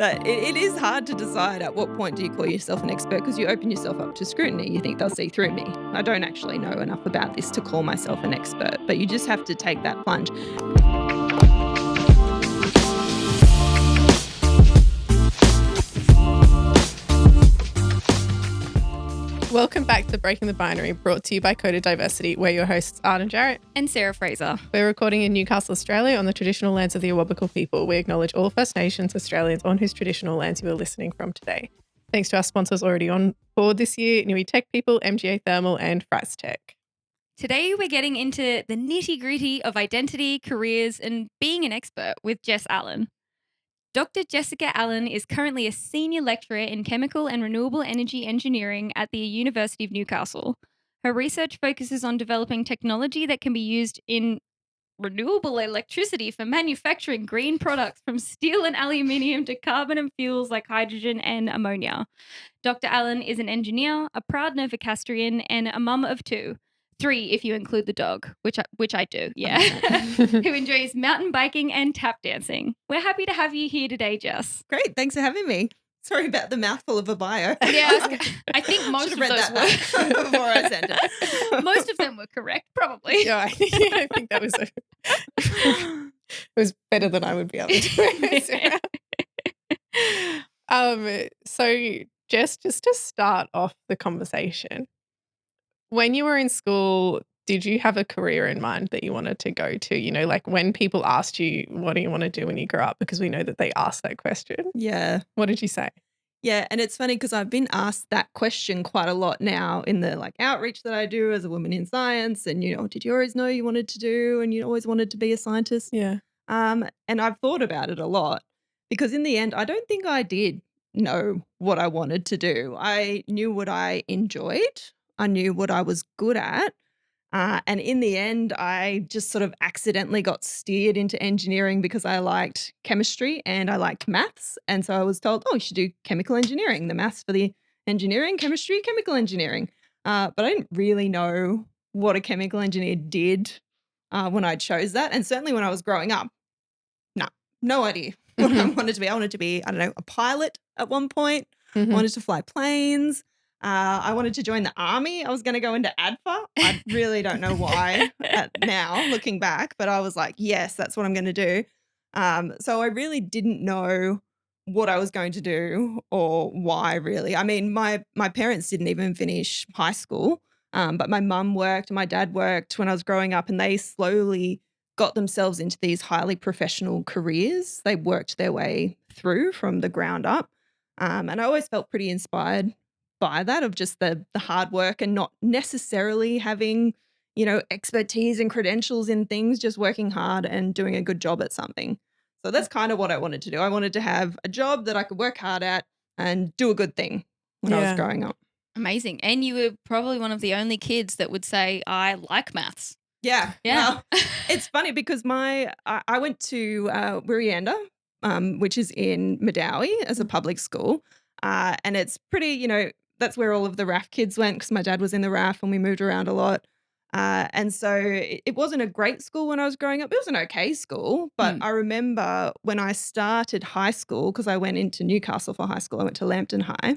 But it is hard to decide at what point do you call yourself an expert because you open yourself up to scrutiny. You think they'll see through me. I don't actually know enough about this to call myself an expert, but you just have to take that plunge. Welcome back to Breaking the Binary, brought to you by Coded Diversity. We're your hosts, Arden Jarrett and Sarah Fraser. We're recording in Newcastle, Australia, on the traditional lands of the Awabakal people. We acknowledge all First Nations Australians on whose traditional lands you are listening from today. Thanks to our sponsors already on board this year, Nui Tech People, MGA Thermal, and Fraz Tech. Today we're getting into the nitty-gritty of identity, careers, and being an expert with Jess Allen. Dr. Jessica Allen is currently a senior lecturer in chemical and renewable energy engineering at the University of Newcastle. Her research focuses on developing technology that can be used in renewable electricity for manufacturing green products from steel and aluminium to carbon and fuels like hydrogen and ammonia. Dr. Allen is an engineer, a proud Novocastrian, and a mum of two. 3 if you include the dog, which I do, yeah, who enjoys mountain biking and tap dancing. We're happy to have you here today, Jess. Great, thanks for having me. Sorry about the mouthful of a bio. Yeah, I think most of those were before I sent it. Most of them were correct, probably. Yeah, I think that was it was better than I would be able to do. So Jess, just to start off the conversation, when you were in school, did you have a career in mind that you wanted to go to? You know, like when people asked you, what do you want to do when you grow up? Because we know that they asked that question. Yeah. What did you say? Yeah, and it's funny because I've been asked that question quite a lot now in the outreach that I do as a woman in science. And, did you always know you wanted to do and you always wanted to be a scientist? Yeah. And I've thought about it a lot because in the end, I don't think I did know what I wanted to do. I knew what I enjoyed. I knew what I was good at. And in the end, I just sort of accidentally got steered into engineering because I liked chemistry and I liked maths. And so I was told, you should do chemical engineering, the maths for the engineering, chemistry, chemical engineering. But I didn't really know what a chemical engineer did when I chose that. And certainly when I was growing up, no idea what I wanted to be. I wanted to be, a pilot at one point. I wanted to fly planes. I wanted to join the army. I was going to go into ADFA. I really don't know why now, looking back, but I was like, yes, that's what I'm going to do. So I really didn't know what I was going to do or why, really. I mean, my parents didn't even finish high school, but my mum worked and my dad worked when I was growing up, and they slowly got themselves into these highly professional careers. They worked their way through from the ground up. And I always felt pretty inspired by that, of just the hard work and not necessarily having, expertise and credentials in things, just working hard and doing a good job at something. So that's kind of what I wanted to do. I wanted to have a job that I could work hard at and do a good thing when I was growing up. Amazing. And you were probably one of the only kids that would say, I like maths. Yeah. Well, it's funny because I went to Wirianda, which is in Madawi, as a public school. And it's pretty, that's where all of the RAF kids went because my dad was in the RAF and we moved around a lot. And so it wasn't a great school when I was growing up. It was an okay school. But I remember when I started high school, because I went into Newcastle for high school, I went to Lambton High.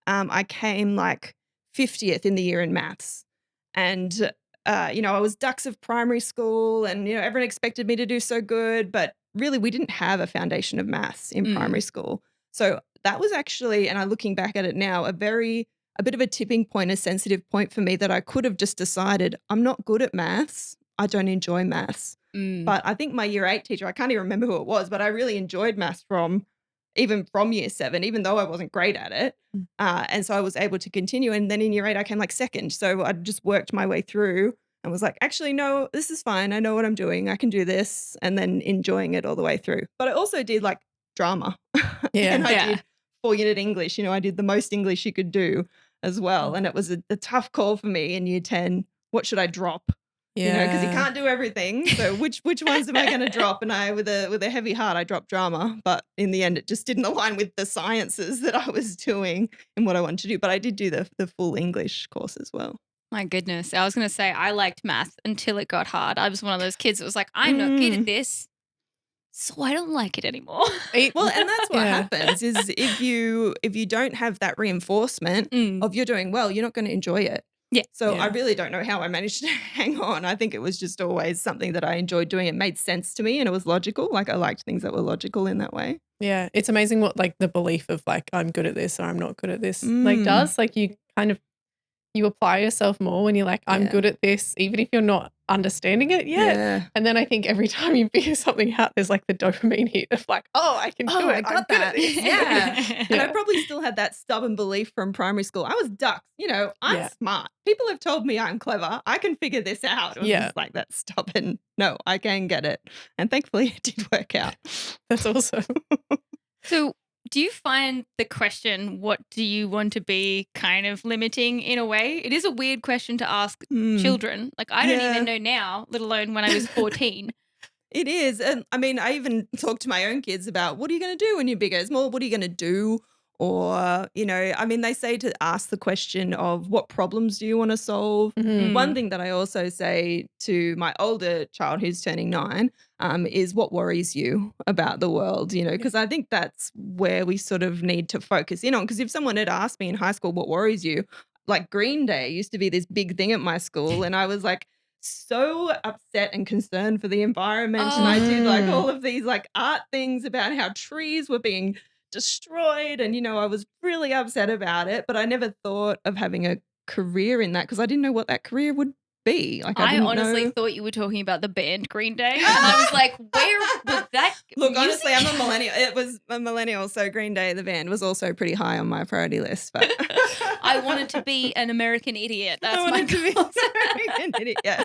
I came 50th in the year in maths. And, I was dux of primary school and, everyone expected me to do so good. But really, we didn't have a foundation of maths in primary school. So that was actually, and looking back at it now, a bit of a tipping point, a sensitive point for me, that I could have just decided I'm not good at maths. I don't enjoy maths. But I think my year 8 teacher, I can't even remember who it was, but I really enjoyed maths from year 7, even though I wasn't great at it. And so I was able to continue. And then in year 8, I came second. So I just worked my way through and was like, actually, no, this is fine. I know what I'm doing. I can do this. And then enjoying it all the way through. But I also did drama. Yeah. And I did 4-unit English. I did the most English you could do as well. And it was a tough call for me in year 10. What should I drop? Yeah. Because you can't do everything. So which ones am I going to drop? And I, with a heavy heart, I dropped drama. But in the end, it just didn't align with the sciences that I was doing and what I wanted to do. But I did do the full English course as well. My goodness. I was going to say I liked math until it got hard. I was one of those kids that was like, I'm not good at this. so I don't like it anymore. Well, and that's what Yeah. happens is if you don't have that reinforcement Mm. of you're doing well, you're not going to enjoy it. Yeah. So I Yeah. really don't know how I managed to hang on. I think it was just always something that I enjoyed doing. It made sense to me and it was logical. Like I liked things that were logical in that way. Yeah. It's amazing what like the belief of like I'm good at this or I'm not good at this like Mm. does. Like you kind of you apply yourself more when you're like, I'm Yeah. good at this, even if you're not understanding it yet. Yeah. And then I think every time you figure something out, there's like the dopamine hit of like, oh, I can do Oh, it. I I'm got good that. at this. Yeah. And I Yeah. probably still had that stubborn belief from primary school. I was ducks, I'm Yeah. smart. People have told me I'm clever. I can figure this out. It was Yeah. just like that stubborn, no, I can get it. And thankfully it did work out. That's awesome. So, do you find the question, what do you want to be, kind of limiting in a way? It is a weird question to ask Mm. children. Like, I don't Yeah. even know now, let alone when I was 14. It is. And I mean, I even talk to my own kids about what are you going to do when you're bigger? It's more, what are you going to do? Or, I mean, they say to ask the question of what problems do you want to solve? Mhm. One thing that I also say to my older child who's turning 9 is what worries you about the world, because I think that's where we sort of need to focus in on. Because if someone had asked me in high school, what worries you? Like Green Day used to be this big thing at my school. And I was like, so upset and concerned for the environment. And I did like Oh. all of these like art things about how trees were being destroyed. And, I was really upset about it, but I never thought of having a career in that because I didn't know what that career would be. Like, I I didn't honestly know. thought you were talking about the band Green Day. And I was like, where was that? Look, music? honestly, I'm a millennial. It was a millennial, so Green Day, the band, was also pretty high on my priority list. But I wanted to be an American idiot. That's I my wanted to be goal. an idiot. Yeah.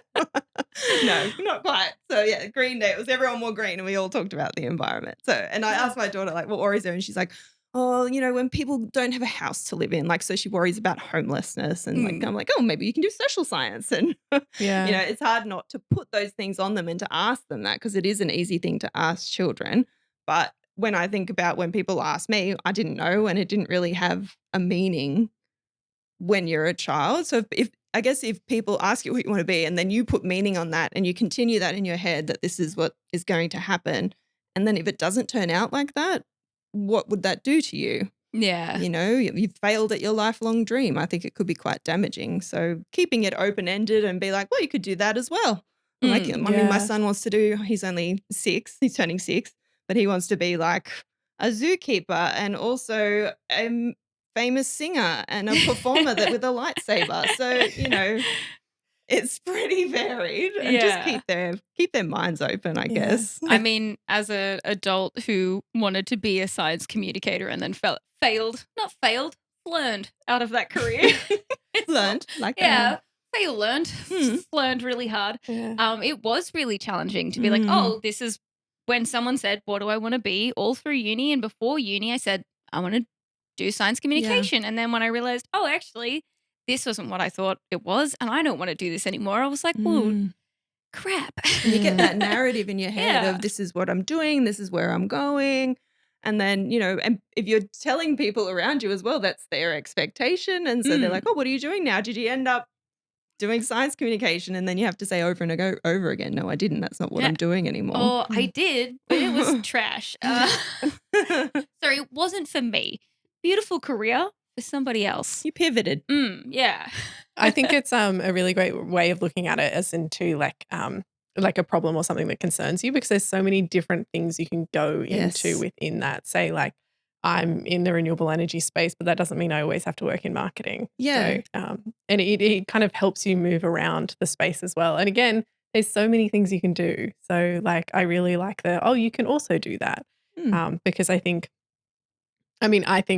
No, not quite. So yeah, Green Day. It was everyone wore green, and we all talked about the environment. So, and I asked my daughter like, what worries her, and she's like, oh, when people don't have a house to live in, like, so she worries about homelessness, and like, I'm like, oh, maybe you can do social science, and Yeah. it's hard not to put those things on them and to ask them that because it is an easy thing to ask children. But when I think about when people ask me, I didn't know, and it didn't really have a meaning when you're a child. So if I guess if people ask you what you want to be and then you put meaning on that and you continue that in your head that this is what is going to happen, and then if it doesn't turn out like that, what would that do to you? Yeah. You've failed at your lifelong dream. I think it could be quite damaging. So keeping it open-ended and be like, well, you could do that as well. Like, I mean, my Yeah. son wants to do, he's only 6, he's turning 6, but he wants to be like a zookeeper and also a famous singer and a performer that with a lightsaber. So, it's pretty varied and just Yeah. keep their minds open, I Yeah. guess. I mean, as an adult who wanted to be a science communicator and then learned out of that career. It's Learned like Yeah. Learned. Hmm. Learned really hard. Yeah. It was really challenging to be like, Mm. oh, this is when someone said, what do I want to be? All through uni and before uni, I said, I want to do science communication. And then when I realized, oh, actually, this wasn't what I thought it was, and I don't want to do this anymore, I was like, oh, Mm. crap. And you get that narrative in your head Yeah. of this is what I'm doing, this is where I'm going. And then, and if you're telling people around you as well, that's their expectation. And so they're like, oh, what are you doing now? Did you end up doing science communication? And then you have to say over and over again, no, I didn't. That's not what Yeah. I'm doing anymore. Oh, I did, but it was trash. Sorry, it wasn't for me. Beautiful career for somebody else. You pivoted. Yeah. I think it's a really great way of looking at it as into like a problem or something that concerns you, because there's so many different things you can go Yes. into within that. Say like I'm in the renewable energy space, but that doesn't mean I always have to work in marketing. Yeah. So, and it kind of helps you move around the space as well. And again, there's so many things you can do. So like I really like you can also do that. Because I think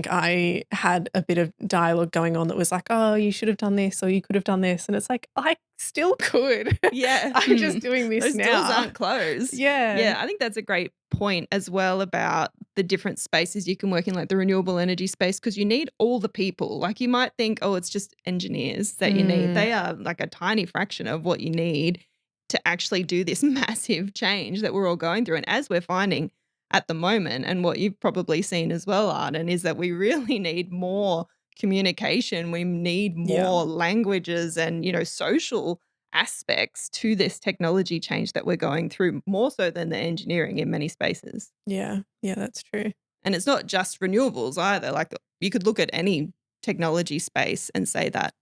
I had a bit of dialogue going on that was like, oh, you should have done this or you could have done this. And it's like, I still could. Yeah. I'm just doing this Those now. doors aren't closed. Yeah. Yeah, I think that's a great point as well about the different spaces you can work in, like the renewable energy space, because you need all the people. Like you might think, oh, it's just engineers that you need. They are like a tiny fraction of what you need to actually do this massive change that we're all going through. And as we're finding at the moment, and what you've probably seen as well, Arden, is that we really need more communication. We need more languages and, social aspects to this technology change that we're going through, more so than the engineering in many spaces. Yeah. Yeah, that's true. And it's not just renewables either. Like you could look at any technology space and say that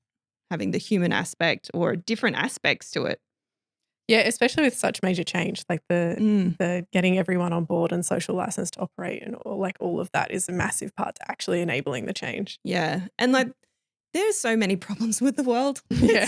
having the human aspect or different aspects to it. Yeah, especially with such major change, like Mm, the getting everyone on board and social license to operate and all of that is a massive part to actually enabling the change. yeah. And like there's so many problems with the world. Yeah.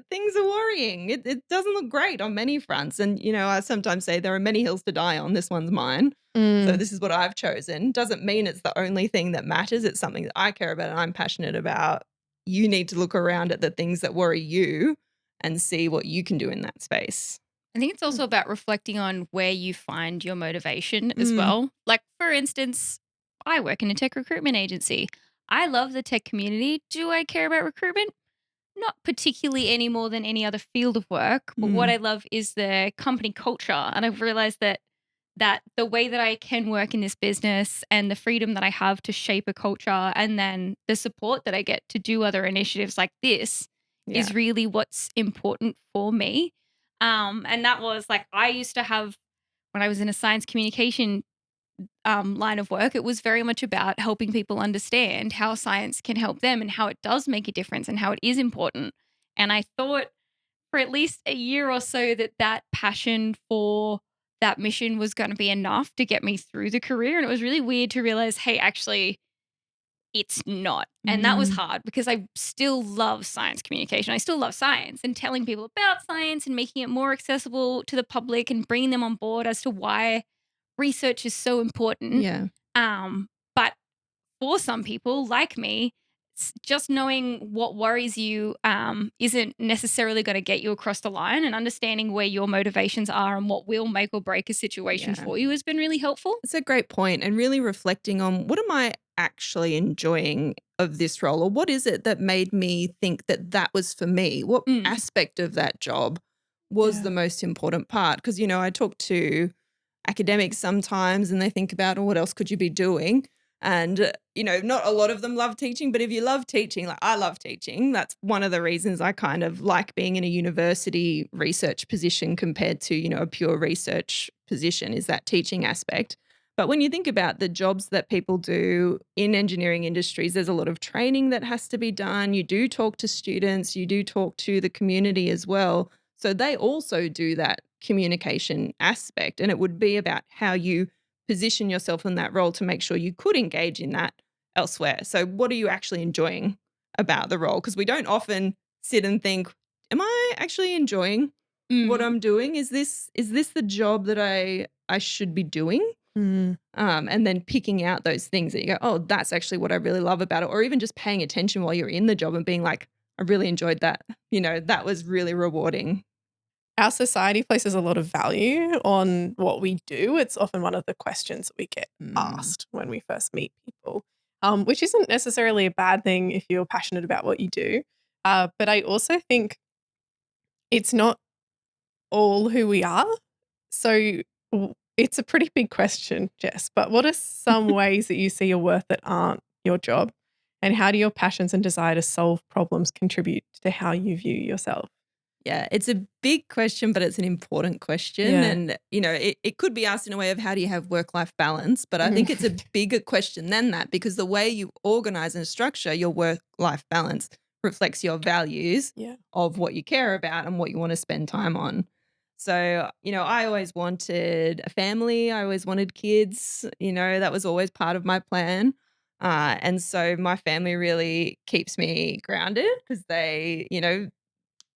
Things are worrying. It doesn't look great on many fronts. And, I sometimes say there are many hills to die on. This one's mine. So Mm, this is what I've chosen. Doesn't mean it's the only thing that matters. It's something that I care about and I'm passionate about. You need to look around at the things that worry you and see what you can do in that space. I think it's also about reflecting on where you find your motivation as Mm, well. Like, for instance, I work in a tech recruitment agency. I love the tech community. Do I care about recruitment? Not particularly any more than any other field of work, but what mm, I love is the company culture. And I've realized that the way that I can work in this business and the freedom that I have to shape a culture and then the support that I get to do other initiatives like this yeah. is really what's important for me. And that was like I used to have when I was in a science communication line of work, it was very much about helping people understand how science can help them and how it does make a difference and how it is important. And I thought for at least a year or so that passion for that mission was going to be enough to get me through the career. And it was really weird to realize, hey, actually, it's not. And that was Mm, hard because I still love science communication. I still love science and telling people about science and making it more accessible to the public and bringing them on board as to why research is so important. yeah. But for some people like me, just knowing what worries you isn't necessarily going to get you across the line, and understanding where your motivations are and what will make or break a situation Yeah. for you has been really helpful. It's a great point, and really reflecting on what am I actually enjoying of this role, or what is it that made me think that that was for me? What Mm. aspect of that job was yeah. the most important part? Because, I talk to academics sometimes and they think about, oh, what else could you be doing? And, not a lot of them love teaching, but if you love teaching, like I love teaching, that's one of the reasons I kind of like being in a university research position compared to, a pure research position is that teaching aspect. But when you think about the jobs that people do in engineering industries, there's a lot of training that has to be done. You do talk to students, you do talk to the community as well. So they also do that communication aspect. And it would be about how you position yourself in that role to make sure you could engage in that elsewhere. So, what are you actually enjoying about the role? Because we don't often sit and think, am I actually enjoying what Mm. I'm doing? Is this the job that I should be doing? Mm, And then picking out those things that you go, oh, that's actually what I really love about it. Or even just paying attention while you're in the job and being like, I really enjoyed that. That was really rewarding. our society places a lot of value on what we do. It's often one of the questions that we get Mm, asked when we first meet people, which isn't necessarily a bad thing if you're passionate about what you do. But I also think it's not all who we are. So it's a pretty big question, Jess. But what are some ways that you see your worth that aren't your job? And how do your passions and desire to solve problems contribute to how you view yourself? Yeah, it's a big question, but it's an important question. Yeah. And, it could be asked in a way of how do you have work life balance? But I think it's a Mm. bigger question than that because the way you organize and structure your work life balance reflects your values Yeah. of what you care about and what you want to spend time on. So, I always wanted a family, I always wanted kids, that was always part of my plan. And so my family really keeps me grounded because they,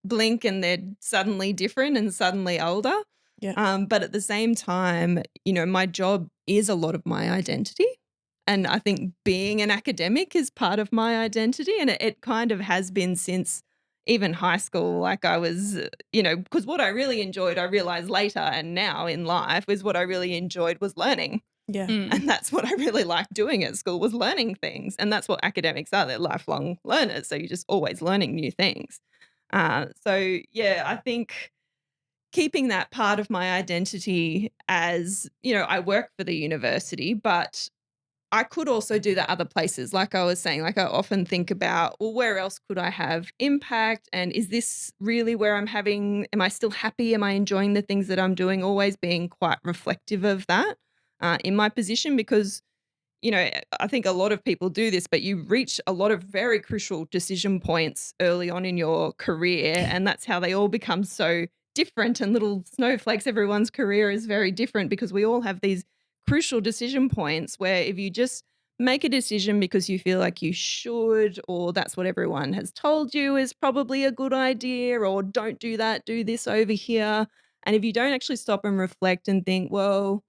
blink and they're suddenly different and suddenly older. Yeah. But at the same time, my job is a lot of my identity. And I think being an academic is part of my identity. And it kind of has been since even high school. Like I was, because what I really enjoyed, I realized later and now in life, is what I really enjoyed was learning. Yeah. Mm. And that's what I really liked doing at school was learning things. And that's what academics are. They're lifelong learners. So you're just always learning new things. So yeah, I think keeping that part of my identity as, I work for the university, but I could also do that other places. Like I was saying, like I often think about, well, where else could I have impact? And is this really where am I still happy? Am I enjoying the things that I'm doing? Always being quite reflective of that in my position because, I think a lot of people do this, but you reach a lot of very crucial decision points early on in your career. And that's how they all become so different and little snowflakes. Everyone's career is very different because we all have these crucial decision points where if you just make a decision because you feel like you should, or that's what everyone has told you is probably a good idea, or don't do that, do this over here. And if you don't actually stop and reflect and think, well,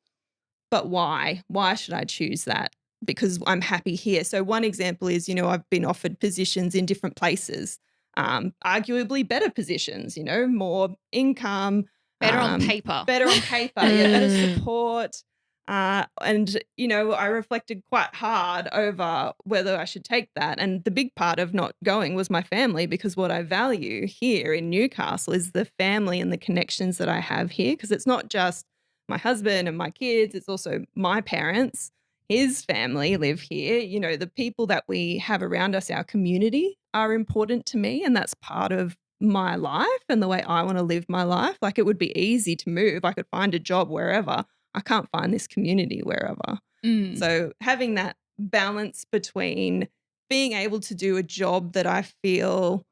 but why? Why should I choose that? Because I'm happy here. So one example is, I've been offered positions in different places, arguably better positions, more income, Better on paper. better on paper, yeah, better support. And, I reflected quite hard over whether I should take that. And the big part of not going was my family, because what I value here in Newcastle is the family and the connections that I have here. Because it's not just my husband and my kids, it's also my parents, his family live here. The people that we have around us, our community, are important to me. And that's part of my life and the way I want to live my life. Like, it would be easy to move. I could find a job wherever. I can't find this community wherever. So having that balance between being able to do a job that I feel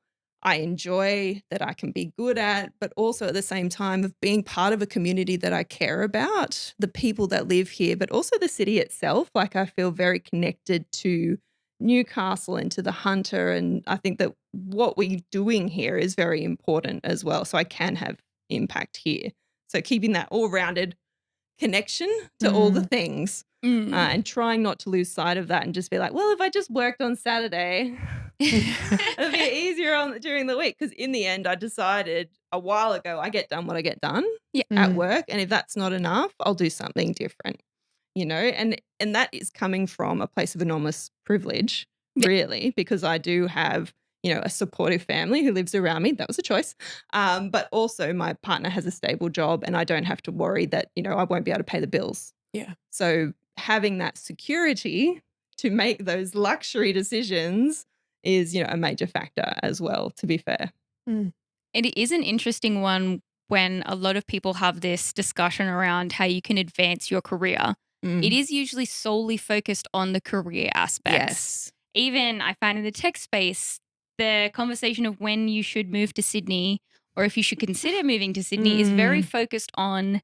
I enjoy, that I can be good at, but also at the same time of being part of a community that I care about, the people that live here, but also the city itself. Like, I feel very connected to Newcastle and to the Hunter. And I think that what we're doing here is very important as well. So I can have impact here. So keeping that all-rounded connection to all the things and trying not to lose sight of that and just be like, well, if I just worked on Saturday, it'd be easier during the week. Because in the end, I decided a while ago, I get done what I get done at work. And if that's not enough, I'll do something different, and that is coming from a place of enormous privilege, really, because I do have, a supportive family who lives around me. That was a choice. But also my partner has a stable job and I don't have to worry that, I won't be able to pay the bills. Yeah. So having that security to make those luxury decisions is, a major factor as well, to be fair. And it is an interesting one when a lot of people have this discussion around how you can advance your career. It is usually solely focused on the career aspects. Yes. Even I find in the tech space, the conversation of when you should move to Sydney or if you should consider moving to Sydney is very focused on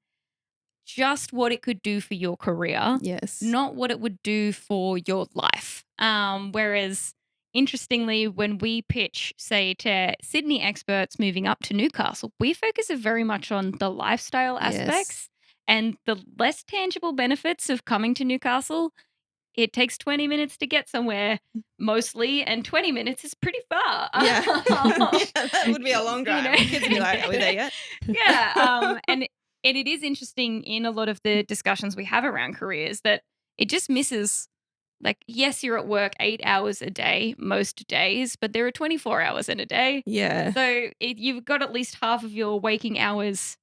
just what it could do for your career, Yes. not what it would do for your life. Whereas, interestingly, when we pitch, say, to Sydney experts moving up to Newcastle, we focus very much on the lifestyle aspects and the less tangible benefits of coming to Newcastle. It takes 20 minutes to get somewhere mostly, and 20 minutes is pretty far. Yeah. That would be a long drive. Kids would be like, are we there yet? Yeah. And it is interesting in a lot of the discussions we have around careers that it just misses, like, yes, you're at work 8 hours a day most days, but there are 24 hours in a day. Yeah. So you've got at least half of your waking hours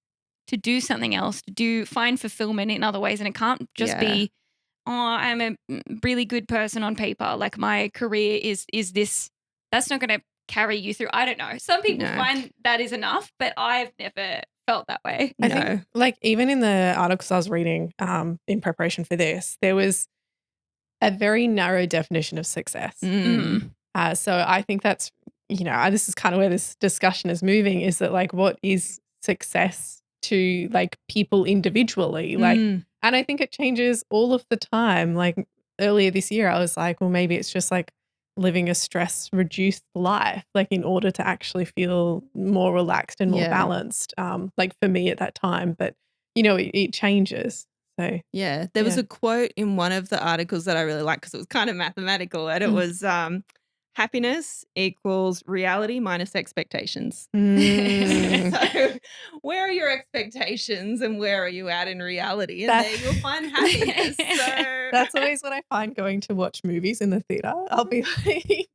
to do something else, to find fulfillment in other ways. And it can't just be, oh, I'm a really good person on paper. Like, my career is this. That's not going to carry you through. I don't know. Some people find that is enough, but I've never felt that way. I think, like, even in the articles I was reading in preparation for this, there was a very narrow definition of success. So I think that's, this is kind of where this discussion is moving, is that, like, what is success to, like, people individually? Like, and I think it changes all of the time. Like, earlier this year, I was like, well, maybe it's just like living a stress-reduced life, like, in order to actually feel more relaxed and more balanced, like, for me at that time. But, it changes. So yeah, there was a quote in one of the articles that I really liked because it was kind of mathematical, and it was happiness equals reality minus expectations. So where are your expectations and where are you at in reality? And there you'll find happiness. So that's always what I find going to watch movies in the theatre. I'll be like,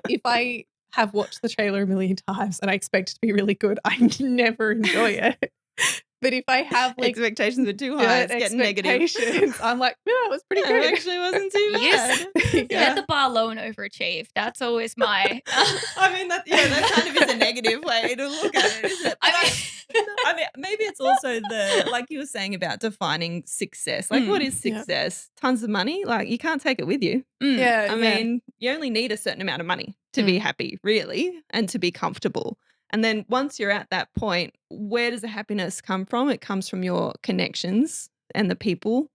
if I have watched the trailer a million times and I expect it to be really good, I never enjoy it. But if I have, like, expectations are too high, it's getting negative. I'm like, no, it was pretty good. It actually wasn't too bad. You sad. Yeah. Set the bar low and overachieve. That's always my. I mean, that kind of is a negative way to look at it, isn't it? But I mean, maybe it's also like you were saying about defining success. Like, what is Yeah. success? Tons of money? Like, you can't take it with you. Yeah. I mean, you only need a certain amount of money to be happy, really, and to be comfortable. And then once you're at that point, where does the happiness come from? It comes from your connections and the people,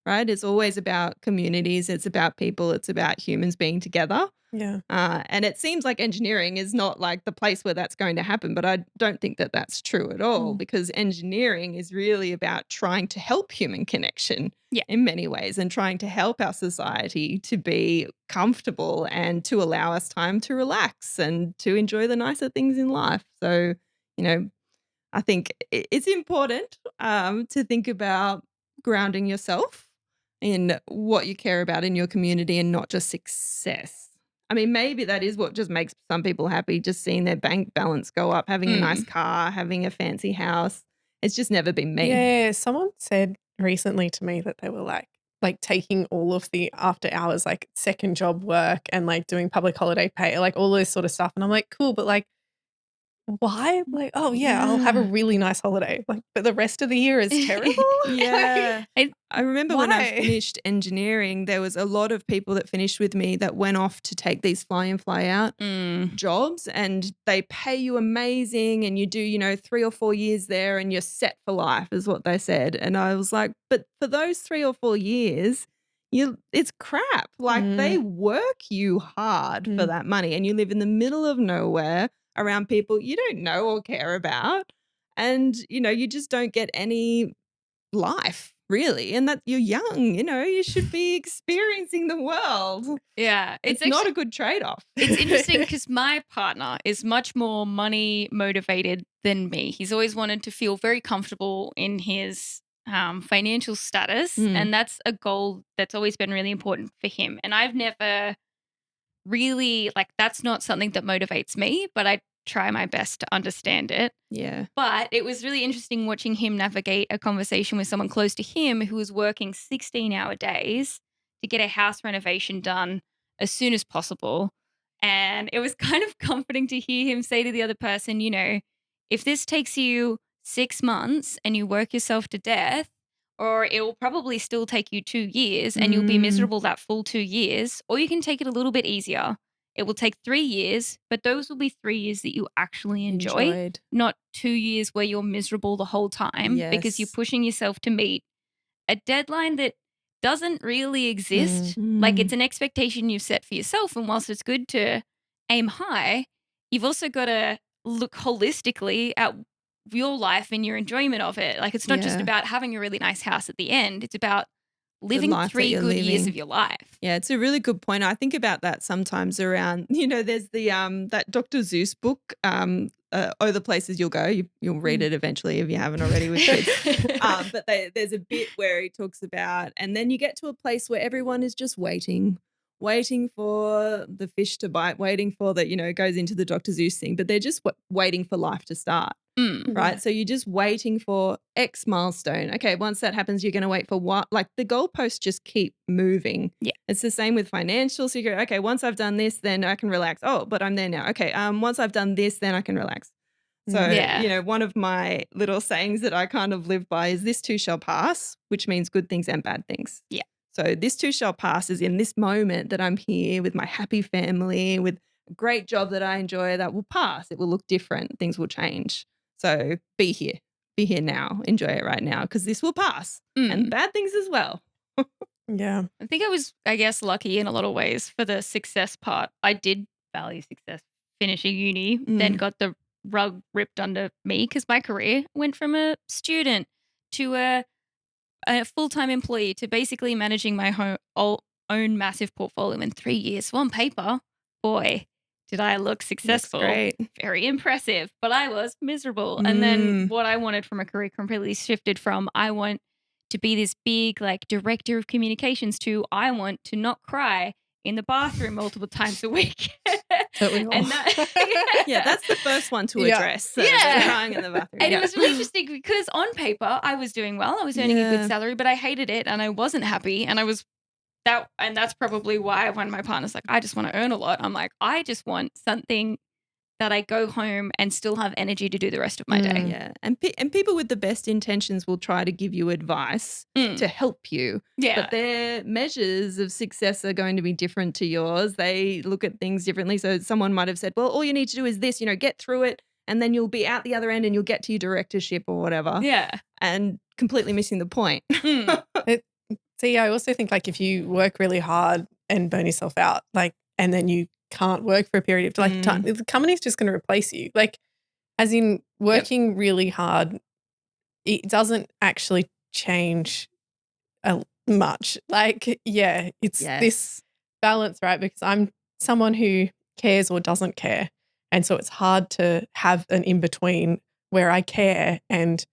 right? It's always about communities. It's about people. It's about humans being together. Yeah. And it seems like engineering is not like the place where that's going to happen, but I don't think that that's true at all, because engineering is really about trying to help human connection in many ways, and trying to help our society to be comfortable and to allow us time to relax and to enjoy the nicer things in life. So, I think it's important to think about grounding yourself in what you care about in your community and not just success. I mean, maybe that is what just makes some people happy, just seeing their bank balance go up, having a nice car, having a fancy house. It's just never been me. Yeah, someone said recently to me that they were like taking all of the after hours, like second job work and like doing public holiday pay, like all this sort of stuff. And I'm like, cool, but like, why? Like, oh yeah, I'll have a really nice holiday. Like, but the rest of the year is terrible. Yeah. I remember when I Why? finished engineering, there was a lot of people that finished with me that went off to take these fly in, fly out jobs, and they pay you amazing, and you do, 3 or 4 years there and you're set for life, is what they said. And I was like, but for those 3 or 4 years, it's crap. Like, they work you hard for that money, and you live in the middle of nowhere around people you don't know or care about. And, you just don't get any life, really. And that you're young, you should be experiencing the world. Yeah. It's not a good trade-off. It's interesting because my partner is much more money motivated than me. He's always wanted to feel very comfortable in his financial status. And that's a goal that's always been really important for him. And I've never really, that's not something that motivates me, but I try my best to understand it. Yeah. But it was really interesting watching him navigate a conversation with someone close to him who was working 16-hour days to get a house renovation done as soon as possible. And it was kind of comforting to hear him say to the other person, if this takes you 6 months and you work yourself to death, or it will probably still take you 2 years and you'll be miserable that full 2 years, or you can take it a little bit easier. It will take 3 years, but those will be 3 years that you actually enjoy, not 2 years where you're miserable the whole time because you're pushing yourself to meet a deadline that doesn't really exist. Like, it's an expectation you've set for yourself. And whilst it's good to aim high, you've also got to look holistically at your life and your enjoyment of it. Like, it's not just about having a really nice house at the end. It's about living 3 good years of your life. Yeah, it's a really good point. I think about that sometimes around, there's the that Dr. Seuss book, Oh, the Places You'll Go. You'll read it eventually if you haven't already with kids. But there's a bit where he talks about, and then you get to a place where everyone is just waiting for the fish to bite, waiting for that, it goes into the Dr. Seuss thing, but they're just waiting for life to start. Right. So you're just waiting for X milestone. Okay. Once that happens, you're going to wait for what? Like, the goalposts just keep moving. Yeah. It's the same with financial. So you go, okay, once I've done this, then I can relax. Oh, but I'm there now. Okay. Once I've done this, then I can relax. So, one of my little sayings that I kind of live by is this too shall pass, which means good things and bad things. Yeah. So this too shall pass is in this moment that I'm here with my happy family, with a great job that I enjoy, that will pass. It will look different. Things will change. So be here now, enjoy it right now, because this will pass, and bad things as well. Yeah. I think I was, lucky in a lot of ways for the success part. I did value success finishing uni, then got the rug ripped under me because my career went from a student to a full-time employee to basically managing my own massive portfolio in 3 years. So on paper, boy, did I look successful. That's great. Very impressive, but I was miserable. And then what I wanted from a career completely shifted from I want to be this big director of communications to I want to not cry in the bathroom multiple times a week. And that's the first one to address. So crying in the bathroom. And it was really interesting because on paper I was doing well. I was earning a good salary, but I hated it and I wasn't happy and I was that's probably why when my partner's like, I just want to earn a lot, I'm like, I just want something that I go home and still have energy to do the rest of my day. Yeah. And people with the best intentions will try to give you advice to help you. Yeah. But their measures of success are going to be different to yours. They look at things differently. So someone might have said, well, all you need to do is this, get through it. And then you'll be out the other end and you'll get to your directorship or whatever. Yeah. And completely missing the point. See, I also think like if you work really hard and burn yourself out, like, and then you can't work for a period of time, the company's just going to replace you. Like, as in working really hard, it doesn't actually change much. Like, yeah, it's this balance, right? Because I'm someone who cares or doesn't care. And so it's hard to have an in-between where I care and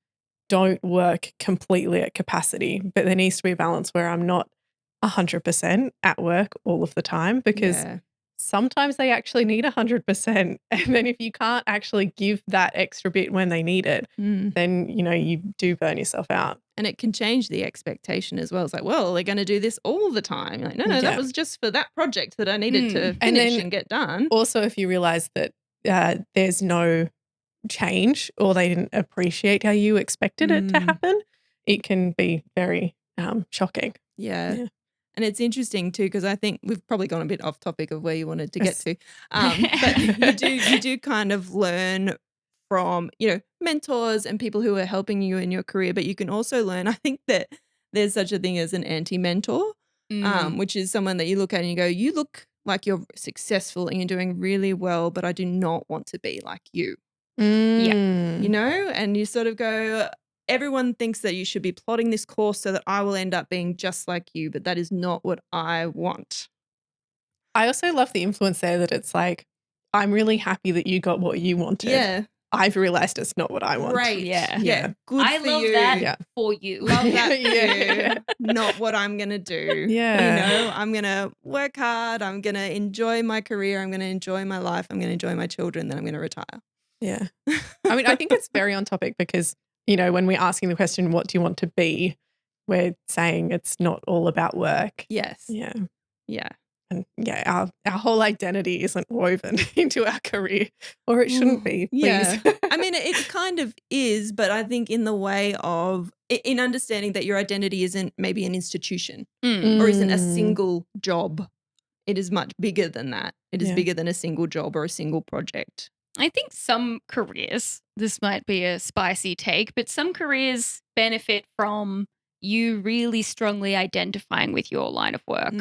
don't work completely at capacity. But there needs to be a balance where I'm not 100% at work all of the time, because sometimes they actually need 100%. And then if you can't actually give that extra bit when they need it, then, you do burn yourself out. And it can change the expectation as well. It's like, well, they're going to do this all the time. You're like, no, that was just for that project that I needed to finish and get done. Also, if you realize that there's no change or they didn't appreciate how you expected it to happen, it can be very shocking. Yeah. And it's interesting too, because I think we've probably gone a bit off topic of where you wanted to get to. But you do kind of learn from, mentors and people who are helping you in your career, but you can also learn, I think that there's such a thing as an anti-mentor, which is someone that you look at and you go, you look like you're successful and you're doing really well, but I do not want to be like you. Yeah. And you sort of go, everyone thinks that you should be plotting this course so that I will end up being just like you, but that is not what I want. I also love the influence there that it's like, I'm really happy that you got what you wanted. Yeah. I've realized it's not what I want. Right. Yeah. Good I for love you. that for you. Love that for you. Not what I'm going to do. Yeah. I'm going to work hard. I'm going to enjoy my career. I'm going to enjoy my life. I'm going to enjoy my children. Then I'm going to retire. Yeah. I mean, I think it's very on topic because, when we're asking the question, what do you want to be? We're saying it's not all about work. Yes. Yeah. Yeah. And our whole identity isn't woven into our career, or it shouldn't be, please. Yeah. I mean, it kind of is, but I think in the way of, in understanding that your identity isn't maybe an institution or isn't a single job. It is much bigger than that. It is bigger than a single job or a single project. I think some careers, this might be a spicy take, but some careers benefit from you really strongly identifying with your line of work.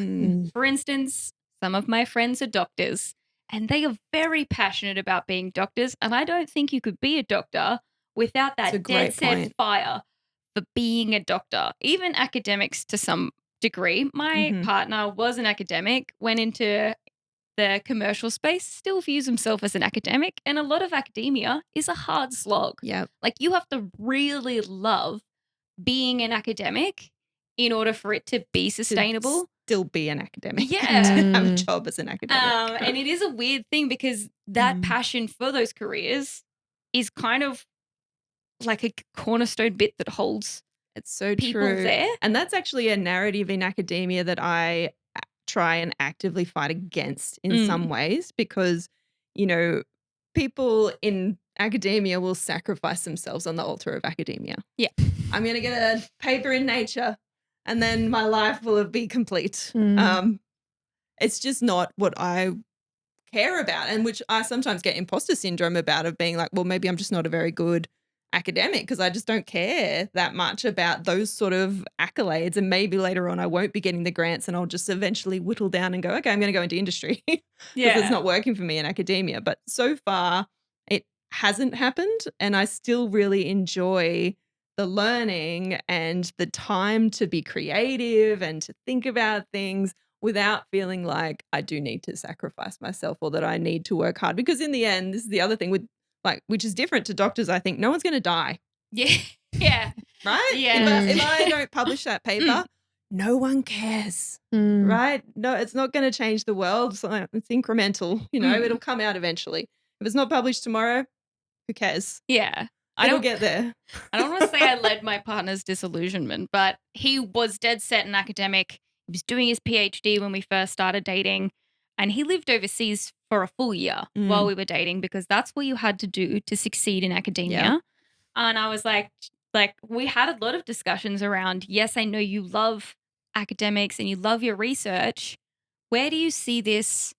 For instance, some of my friends are doctors and they are very passionate about being doctors. And I don't think you could be a doctor without that dead set fire for being a doctor. Even academics to some degree. My partner was an academic, went into the commercial space, still views himself as an academic. And a lot of academia is a hard slog. Yeah. Like you have to really love being an academic in order for it to be sustainable. To still be an academic. Yeah. To have a job as an academic. And it is a weird thing because that passion for those careers is kind of like a cornerstone bit that holds it's so people true. there. And that's actually a narrative in academia that I try and actively fight against in some ways because, people in academia will sacrifice themselves on the altar of academia. Yeah. I'm going to get a paper in Nature and then my life will be complete. It's just not what I care about, and which I sometimes get imposter syndrome about, of being like, well, maybe I'm just not a very good academic because I just don't care that much about those sort of accolades, and maybe later on I won't be getting the grants and I'll just eventually whittle down and go, okay, I'm going to go into industry because it's not working for me in academia. But so far it hasn't happened, and I still really enjoy the learning and the time to be creative and to think about things without feeling like I do need to sacrifice myself or that I need to work hard. Because in the end, this is the other thing with which is different to doctors, I think. No one's going to die. Yeah. Yeah. Right? Yeah. If I don't publish that paper, no one cares. Right? No, it's not going to change the world. It's incremental. It'll come out eventually. If it's not published tomorrow, who cares? Yeah. It'll get there. I don't want to say I led my partner's disillusionment, but he was dead set an academic was doing his PhD when we first started dating, and he lived overseas for a full year while Mm. we were dating because that's what you had to do to succeed in academia. Yeah. And I was like we had a lot of discussions around, yes, I know you love academics and you love your research. Where do you see this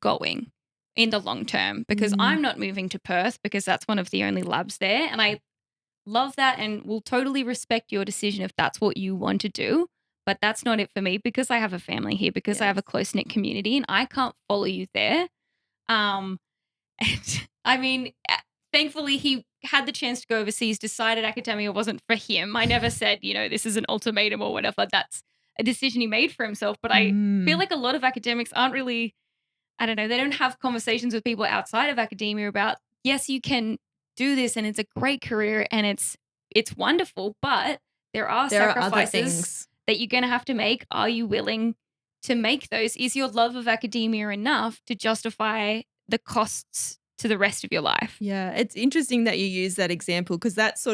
going in the long term? Because Mm. I'm not moving to Perth because that's one of the only labs there. And I love that and will totally respect your decision if that's what you want to do. But that's not it for me because I have a family here, because I have a Yes. close knit community and I can't follow you there. And I mean, thankfully, he had the chance to go overseas, decided academia wasn't for him. I never said, this is an ultimatum or whatever. That's a decision he made for himself. But I feel Mm. like a lot of academics aren't really, I don't know, they don't have conversations with people outside of academia about, yes, you can do this and it's a great career and it's wonderful, but there are There are other sacrifices things. that you're going to have to make. Are you willing to make those? Is your love of academia enough to justify the costs to the rest of your life? Yeah, it's interesting that you use that example because that's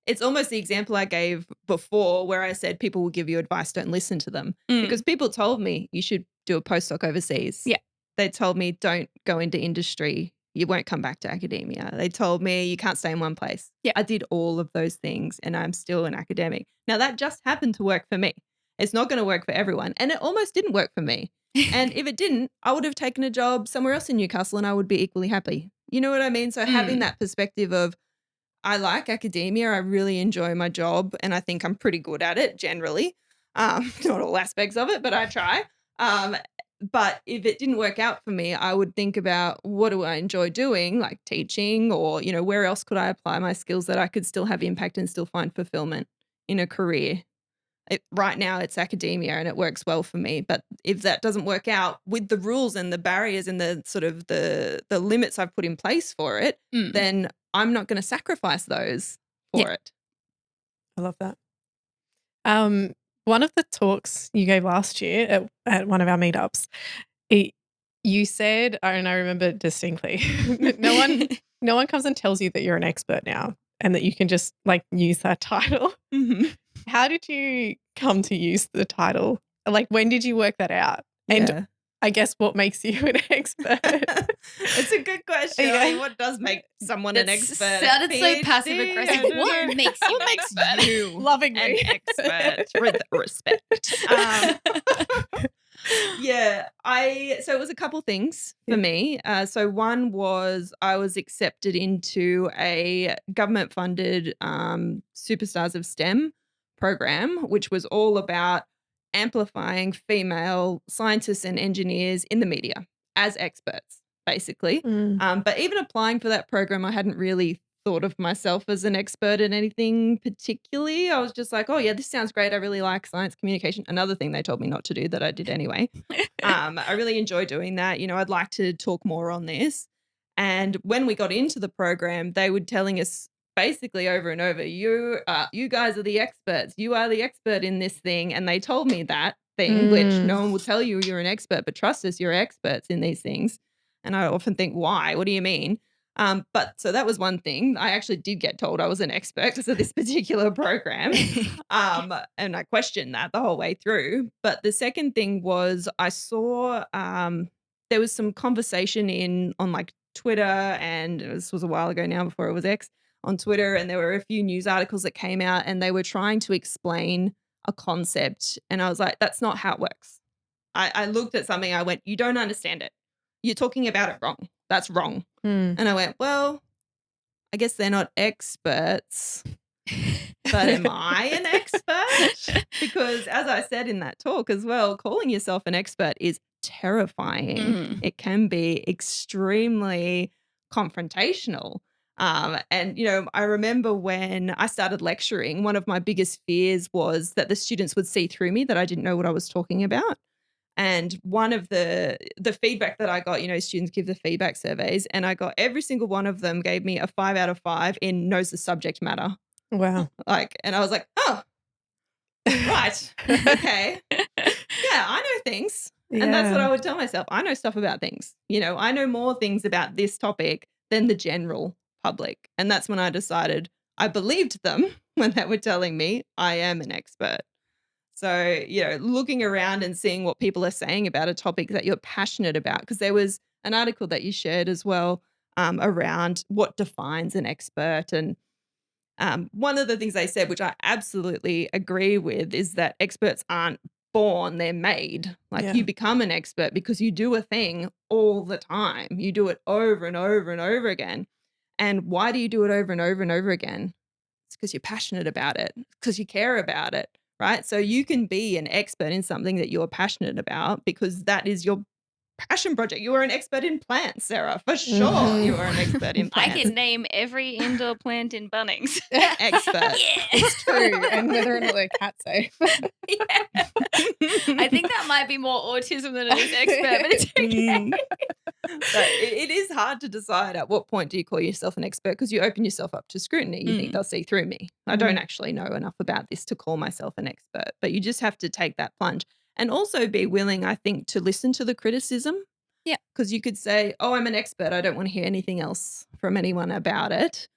it's almost the example I gave before where I said people will give you advice, don't listen to them. Because people told me you should do a postdoc overseas. Yeah. They told me don't go into industry. You won't come back to academia. They told me you can't stay in one place. Yeah. I did all of those things and I'm still an academic. Now that just happened to work for me. It's not going to work for everyone. And it almost didn't work for me. And if it didn't, I would have taken a job somewhere else in Newcastle and I would be equally happy. You know what I mean? So having that perspective of I like academia, I really enjoy my job and I think I'm pretty good at it generally. Not all aspects of it, but I try. But if it didn't work out for me, I would think about what do I enjoy doing, like teaching or, where else could I apply my skills that I could still have impact and still find fulfillment in a career. Right now it's academia and it works well for me. But if that doesn't work out with the rules and the barriers and the sort of the limits I've put in place for it, then I'm not going to sacrifice those for it. I love that. One of the talks you gave last year at one of our meetups, you said, and I remember distinctly, no one comes and tells you that you're an expert now and that you can just like use that title. Mm-hmm. How did you come to use the title? Like, when did you work that out? And Yeah. I guess what makes you an expert? It's a good question. Yeah. I mean, what does make someone an expert? Sounded so PhD? passive aggressive. I don't What know. makes you What an makes expert? you an Lovingly. expert? With respect. Yeah, so it was a couple things for me. So one was I was accepted into a government-funded Superstars of STEM program, which was all about amplifying female scientists and engineers in the media as experts, basically. But even applying for that program, I hadn't really thought of myself as an expert in anything particularly. I was just like, oh yeah, this sounds great. I really like science communication. Another thing they told me not to do that I did anyway. I really enjoy doing that. I'd like to talk more on this. And when we got into the program, they were telling us basically over and over, you guys are the experts. You are the expert in this thing. And they told me that thing, which no one will tell you you're an expert, but trust us, you're experts in these things. And I often think, why? What do you mean? But so that was one thing. I actually did get told I was an expert because of this particular program. And I questioned that the whole way through. But the second thing was I saw there was some conversation on like Twitter, and this was a while ago now before it was X, on Twitter, and there were a few news articles that came out and they were trying to explain a concept. And I was like, that's not how it works. I looked at something, I went, you don't understand it. You're talking about it wrong. That's wrong. And I went, well, I guess they're not experts, but am I an expert? Because as I said in that talk as well, calling yourself an expert is terrifying. It can be extremely confrontational. And, I remember when I started lecturing, one of my biggest fears was that the students would see through me, that I didn't know what I was talking about. And one of the feedback that I got, students give the feedback surveys, and I got every single one of them gave me a 5 out of 5 in knows the subject matter. Wow. And I was like, oh, right. Okay. Yeah, I know things. And that's what I would tell myself. I know stuff about things. I know more things about this topic than the general public. And that's when I decided I believed them when they were telling me I am an expert. So, looking around and seeing what people are saying about a topic that you're passionate about, because there was an article that you shared as well around what defines an expert. And one of the things they said, which I absolutely agree with, is that experts aren't born, they're made. Like Yeah. you become an expert because you do a thing all the time. You do it over and over and over again. And why do you do it over and over and over again? It's because you're passionate about it, because you care about it, right? So you can be an expert in something that you're passionate about because that is your passion project. You are an expert in plants, Sarah. For sure, Mhm. you are an expert in I plants. can name every indoor plant in Bunnings. Expert. Yeah. It's true. And whether or not they're cat safe. Yeah. I think that might be more autism than it is expert, but it's okay. But it is hard to decide at what point do you call yourself an expert, because you open yourself up to scrutiny. You think they'll see through me. I don't actually know enough about this to call myself an expert, but you just have to take that plunge and also be willing, I think, to listen to the criticism. Yeah. Because you could say, oh, I'm an expert. I don't want to hear anything else from anyone about it.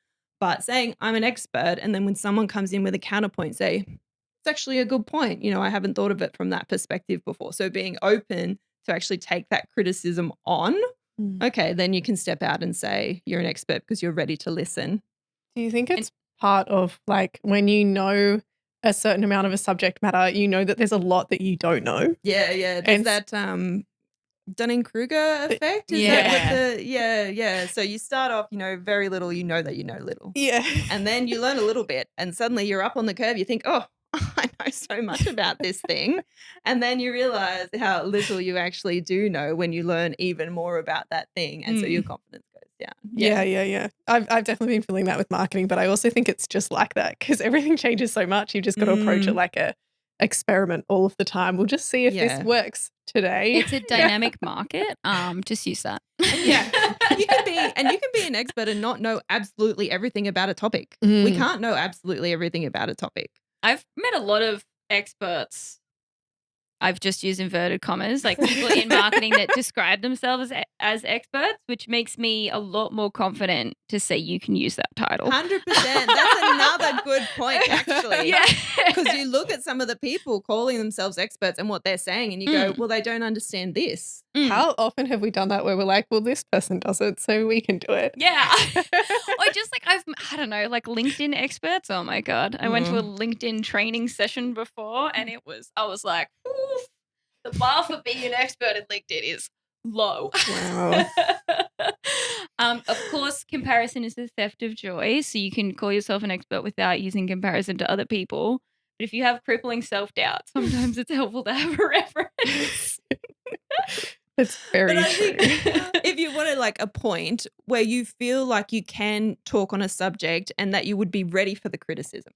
But saying I'm an expert, and then when someone comes in with a counterpoint, say, it's actually a good point. I haven't thought of it from that perspective before. So being open to actually take that criticism on, okay, then you can step out and say you're an expert because you're ready to listen. Do you think it's part of like when you know a certain amount of a subject matter, you know that there's a lot that you don't know? Yeah. There's And that Dunning-Kruger effect. Is that what yeah. So you start off, very little, that you know little. yeah. And then you learn a little bit and suddenly you're up on the curve. You think, oh, I know so much about this thing. And then you realize how little you actually do know when you learn even more about that thing. And so your confidence goes down. Yeah. I've definitely been feeling that with marketing, but I also think it's just like that because everything changes so much. You've just got to approach it like a experiment all of the time. We'll just see if this works today. It's a dynamic market. Just use that. Yeah. You can be an expert and not know absolutely everything about a topic. We can't know absolutely everything about a topic. I've met a lot of experts. I've just used inverted commas, like people in marketing that describe themselves as experts, which makes me a lot more confident to say you can use that title. 100%. That's another good point, actually. Yeah. Because you look at some of the people calling themselves experts and what they're saying, and you go, well, they don't understand this. How often have we done that where we're like, well, this person does it, so we can do it? Yeah. Or just like I don't know, like LinkedIn experts. Oh my God. I went to a LinkedIn training session before and I was like, oof, the bar for being an expert at LinkedIn is low. Wow. Of course, comparison is the theft of joy. So you can call yourself an expert without using comparison to other people. But if you have crippling self-doubt, sometimes it's helpful to have a reference. It's very But I true. think if you wanted like a point where you feel like you can talk on a subject and that you would be ready for the criticism.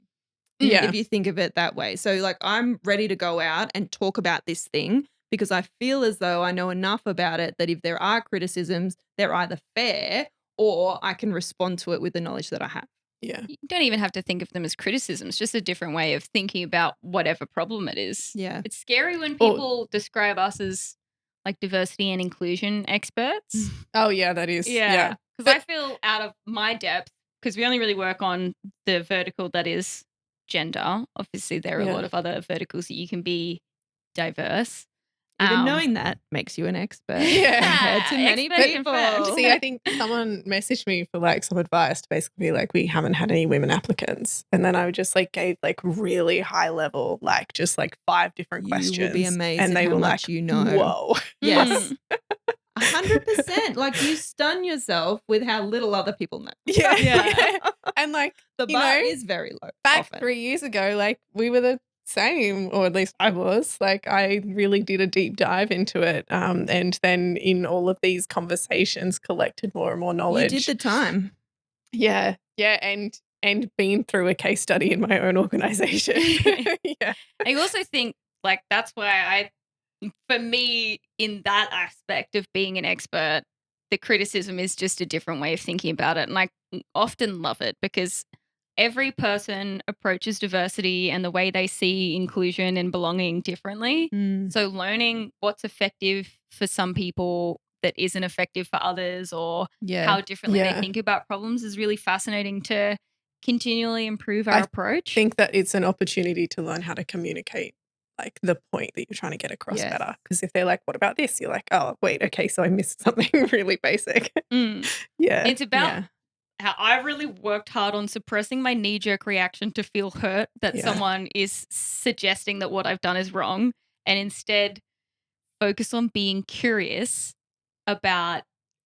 Yeah. If you think of it that way. So like I'm ready to go out and talk about this thing because I feel as though I know enough about it that if there are criticisms, they're either fair or I can respond to it with the knowledge that I have. Yeah. You don't even have to think of them as criticisms, just a different way of thinking about whatever problem it is. Yeah. It's scary when people describe us as like diversity and inclusion experts. Oh, yeah, that is. Yeah. Because I feel out of my depth, because we only really work on the vertical that is gender. Obviously, there are a lot of other verticals that you can be diverse. Even knowing that makes you an expert. Yeah. Compared to many Expert people. confirmed. See, I think someone messaged me for like some advice to basically be like, we haven't had any women applicants. And then I just like gave like really high level, like just like 5 different questions. You will be amazed and at they how were much like, you know. whoa. Yes. 100%. Like you stun yourself with how little other people know. Yeah. And like, The you bar know, is very low. back often. 3 years ago, like we were the same, or at least I was. Like I really did a deep dive into it. And then in all of these conversations collected more and more knowledge. You did the time. Yeah. And been through a case study in my own organization. Yeah. I also think like that's why for me, in that aspect of being an expert, the criticism is just a different way of thinking about it. And I often love it because every person approaches diversity and the way they see inclusion and belonging differently. So learning what's effective for some people that isn't effective for others, or how differently they think about problems, is really fascinating to continually improve our approach. I think that it's an opportunity to learn how to communicate like the point that you're trying to get across Yes. better. Because if they're like, what about this? You're like, oh, wait, okay, so I missed something really basic. Yeah. It's about Yeah. how I really worked hard on suppressing my knee-jerk reaction to feel hurt that Yeah. someone is suggesting that what I've done is wrong, and instead focus on being curious about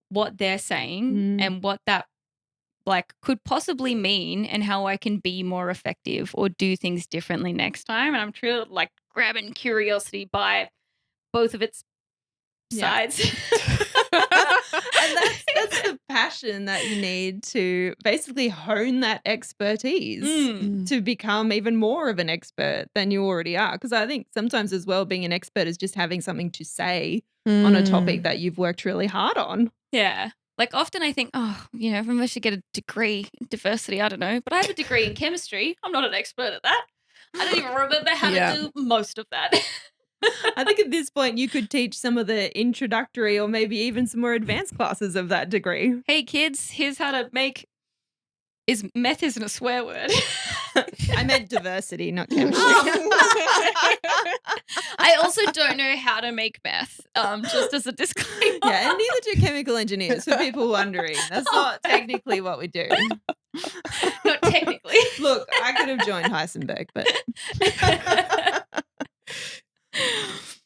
what they're saying and what that like could possibly mean and how I can be more effective or do things differently next time. And I'm truly like grabbing curiosity by both of its Yeah. sides. And that's the passion that you need to basically hone that expertise to become even more of an expert than you already are. Because I think sometimes as well, being an expert is just having something to say on a topic that you've worked really hard on. Yeah. Like often I think, oh, you know, maybe I should get a degree in diversity. I don't know. But I have a degree in chemistry. I'm not an expert at that. I don't even remember how to do most of that. I think at this point you could teach some of the introductory or maybe even some more advanced classes of that degree. Hey kids, here's how to make meth isn't a swear word. I meant diversity, not chemistry. I also don't know how to make meth, just as a disclaimer. Yeah, and neither do chemical engineers, for people wondering. That's not technically what we do. Not technically. Look, I could have joined Heisenberg, but...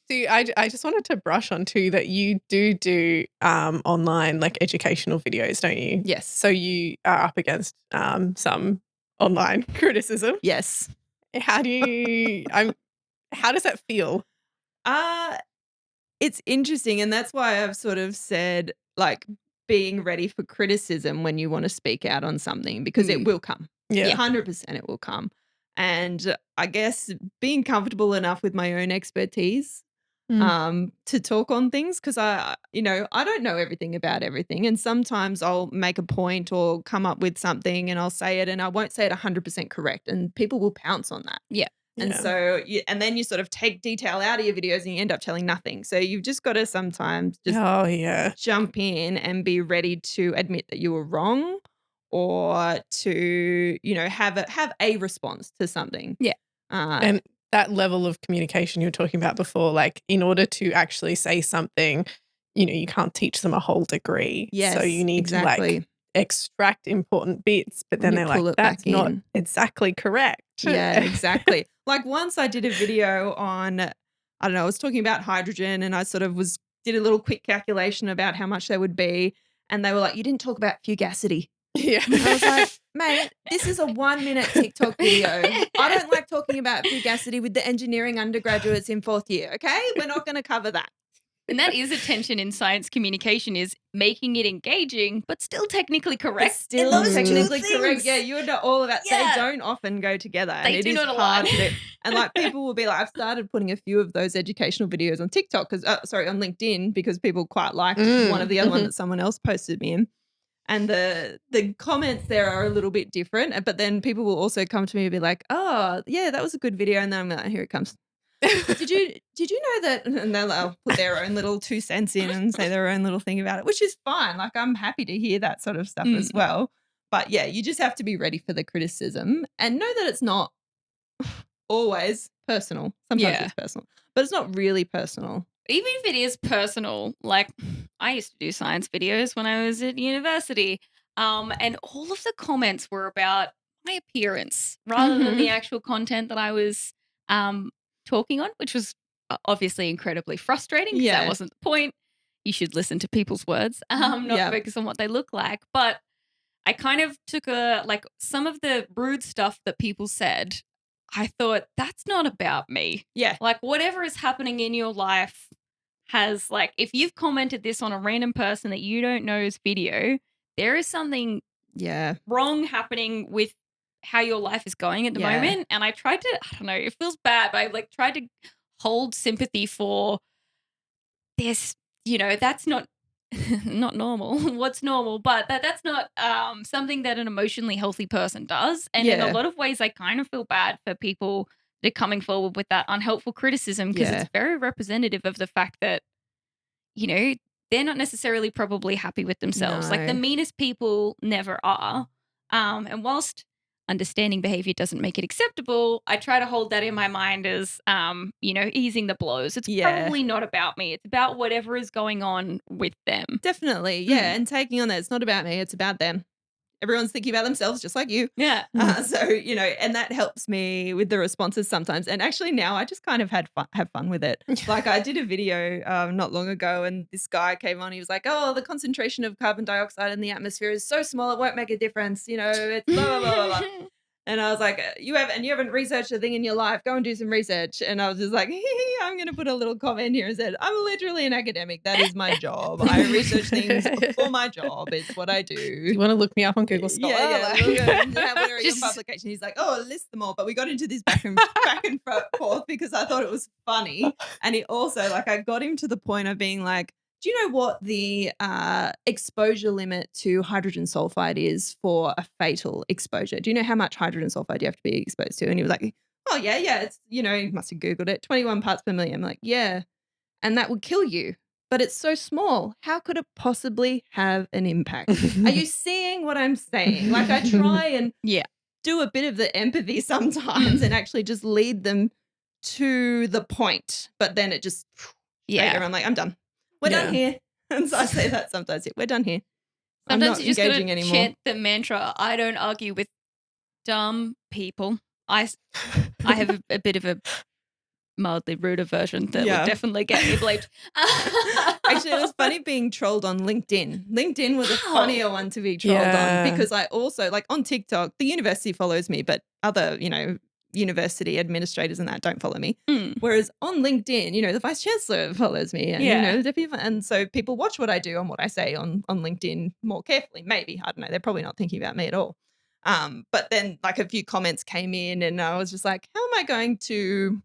See, I just wanted to brush on too that you do online like educational videos, don't you? Yes. So you are up against some online criticism. Yes. How do you how does that feel? It's interesting, and that's why I've sort of said like being ready for criticism when you want to speak out on something, because it will come. Yeah. 100% it will come. And I guess being comfortable enough with my own expertise to talk on things, because I don't know everything about everything, and sometimes I'll make a point or come up with something and I'll say it and I won't say it 100% correct, and people will pounce on that. Yeah. And so and then you sort of take detail out of your videos and you end up telling nothing. So you've just got to sometimes just jump in and be ready to admit that you were wrong, or to have a response to something. Yeah. And that level of communication you were talking about before, like in order to actually say something, you can't teach them a whole degree. Yes, so you need to like extract important bits, but then they're like, that's not exactly correct. Yeah, exactly. Like once I did a video on, I don't know, I was talking about hydrogen, and I sort of did a little quick calculation about how much they would be, and they were like, you didn't talk about fugacity. Yeah. And I was like, mate, this is a 1-minute TikTok video. I don't like talking about fugacity with the engineering undergraduates in 4th year, okay? We're not going to cover that. And that is a tension in science communication, is making it engaging, but still technically correct. It's still technically correct. Yeah, you know all of that. Yeah. They don't often go together. They and it do is not hard align. to do. And like people will be like, I've started putting a few of those educational videos on TikTok, on LinkedIn, because people quite liked one of the other one that someone else posted me in. And the comments there are a little bit different, but then people will also come to me and be like, oh, yeah, that was a good video. And then I'm like, here it comes. Did you know that? And they'll put their own little 2 cents in and say their own little thing about it, which is fine. Like I'm happy to hear that sort of stuff as well. But yeah, you just have to be ready for the criticism and know that it's not always personal. Sometimes it's personal, but it's not really personal. Even if it is personal, like I used to do science videos when I was at university, and all of the comments were about my appearance rather than the actual content that I was talking on, which was obviously incredibly frustrating because that wasn't the point. You should listen to people's words, not focus on what they look like. But I kind of took some of the rude stuff that people said, I thought, that's not about me. Yeah. Like whatever is happening in your life has if you've commented this on a random person that you don't know's video, there is something wrong happening with how your life is going at the moment. And I tried to, I don't know, it feels bad, but I tried to hold sympathy for this, that's not normal. What's normal? But that's not something that an emotionally healthy person does. And in a lot of ways, I kind of feel bad for people that are coming forward with that unhelpful criticism, because it's very representative of the fact that, they're not necessarily probably happy with themselves. No. Like the meanest people never are. And whilst understanding behavior doesn't make it acceptable, I try to hold that in my mind as, easing the blows. It's probably not about me. It's about whatever is going on with them. Definitely. Yeah. And taking on that, it's not about me, it's about them. Everyone's thinking about themselves just like you. Yeah. So, and that helps me with the responses sometimes. And actually now I just kind of have fun with it. Like I did a video not long ago and this guy came on, he was like, oh, the concentration of carbon dioxide in the atmosphere is so small, it won't make a difference. It's blah, blah, blah, blah, blah. And I was like, you haven't researched a thing in your life. Go and do some research. And I was just like, I'm going to put a little comment here and said, I'm literally an academic. That is my job. I research things for my job. It's what I do. You want to look me up on Google Scholar? What are your publications? He's like, oh, list them all. But we got into this back and forth because I thought it was funny. And he also, I got him to the point of being like, do you know what the exposure limit to hydrogen sulfide is for a fatal exposure? Do you know how much hydrogen sulfide you have to be exposed to? And he was like, oh, yeah. It's, he must have Googled it. 21 parts per million. I'm like, yeah. And that would kill you. But it's so small. How could it possibly have an impact? Are you seeing what I'm saying? I try and do a bit of the empathy sometimes and actually just lead them to the point. But then it just, I'm like, I'm done. We're done here. And so I say that sometimes. We're done here. Sometimes I'm you not just engaging gotta anymore. chant the mantra, I don't argue with dumb people. I have a bit of a mildly ruder version that would definitely get me bleeped. Actually, it was funny being trolled on LinkedIn. LinkedIn was a funnier one to be trolled on because I also, on TikTok, the university follows me, but other, university administrators and that don't follow me. Whereas on LinkedIn, the vice chancellor follows me and, the deputy, and so people watch what I do and what I say on LinkedIn more carefully. Maybe, I don't know. They're probably not thinking about me at all. But then a few comments came in and I was just like, how am I going to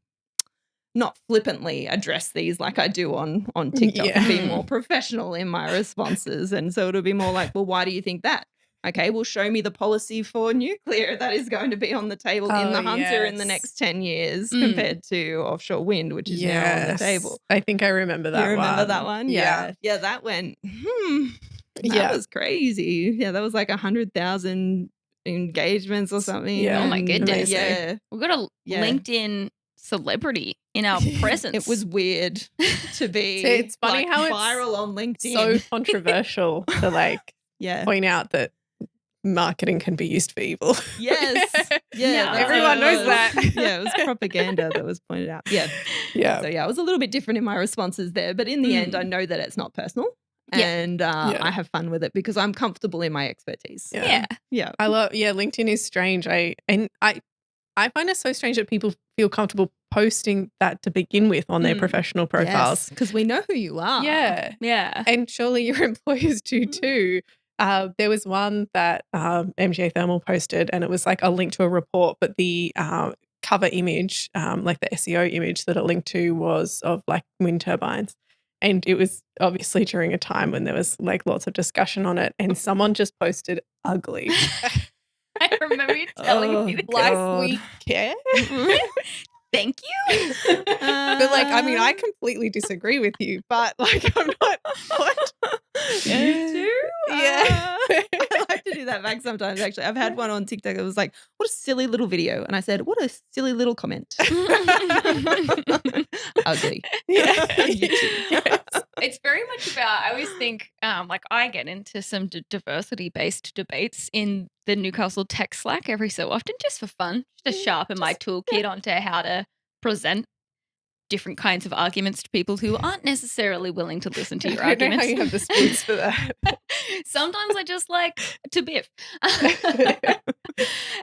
not flippantly address these like I do on TikTok and be more professional in my responses? And so it'll be more like, well, why do you think that? Okay, well, show me the policy for nuclear that is going to be on the table in the Hunter in the next 10 years compared to offshore wind, which is now on the table. I think I remember that one. You remember that one? Yeah. Yeah, that went, that was crazy. Yeah, that was 100,000 engagements or something. Yeah. Oh my goodness. Yeah. We've got a LinkedIn celebrity in our presence. It was weird to be it's funny how viral it's on LinkedIn. So controversial to point out that marketing can be used for evil. Yes. Yeah. Everyone knows that. Yeah, it was propaganda that was pointed out. Yeah. So I was a little bit different in my responses there, but in the end I know that it's not personal. And I have fun with it because I'm comfortable in my expertise. Yeah. I love LinkedIn is strange. I find it so strange that people feel comfortable posting that to begin with on their professional profiles. Because we know who you are. Yeah. And surely your employers do too. There was one that MGA Thermal posted and it was a link to a report, but the cover image, the SEO image that it linked to was of wind turbines. And it was obviously during a time when there was lots of discussion on it and someone just posted ugly. I remember you telling me that. We care. Thank you. But I completely disagree with you, but I'm not. What? You do? Yeah. I like to do that back sometimes, actually. I've had one on TikTok that was like, what a silly little video. And I said, what a silly little comment. Ugly. It's very much about, I always think, I get into some diversity-based debates in the Newcastle tech Slack every so often, just for fun, just to sharpen my toolkit onto how to present different kinds of arguments to people who aren't necessarily willing to listen to your arguments. I don't know how you have the speeds for that. Sometimes I just like to biff.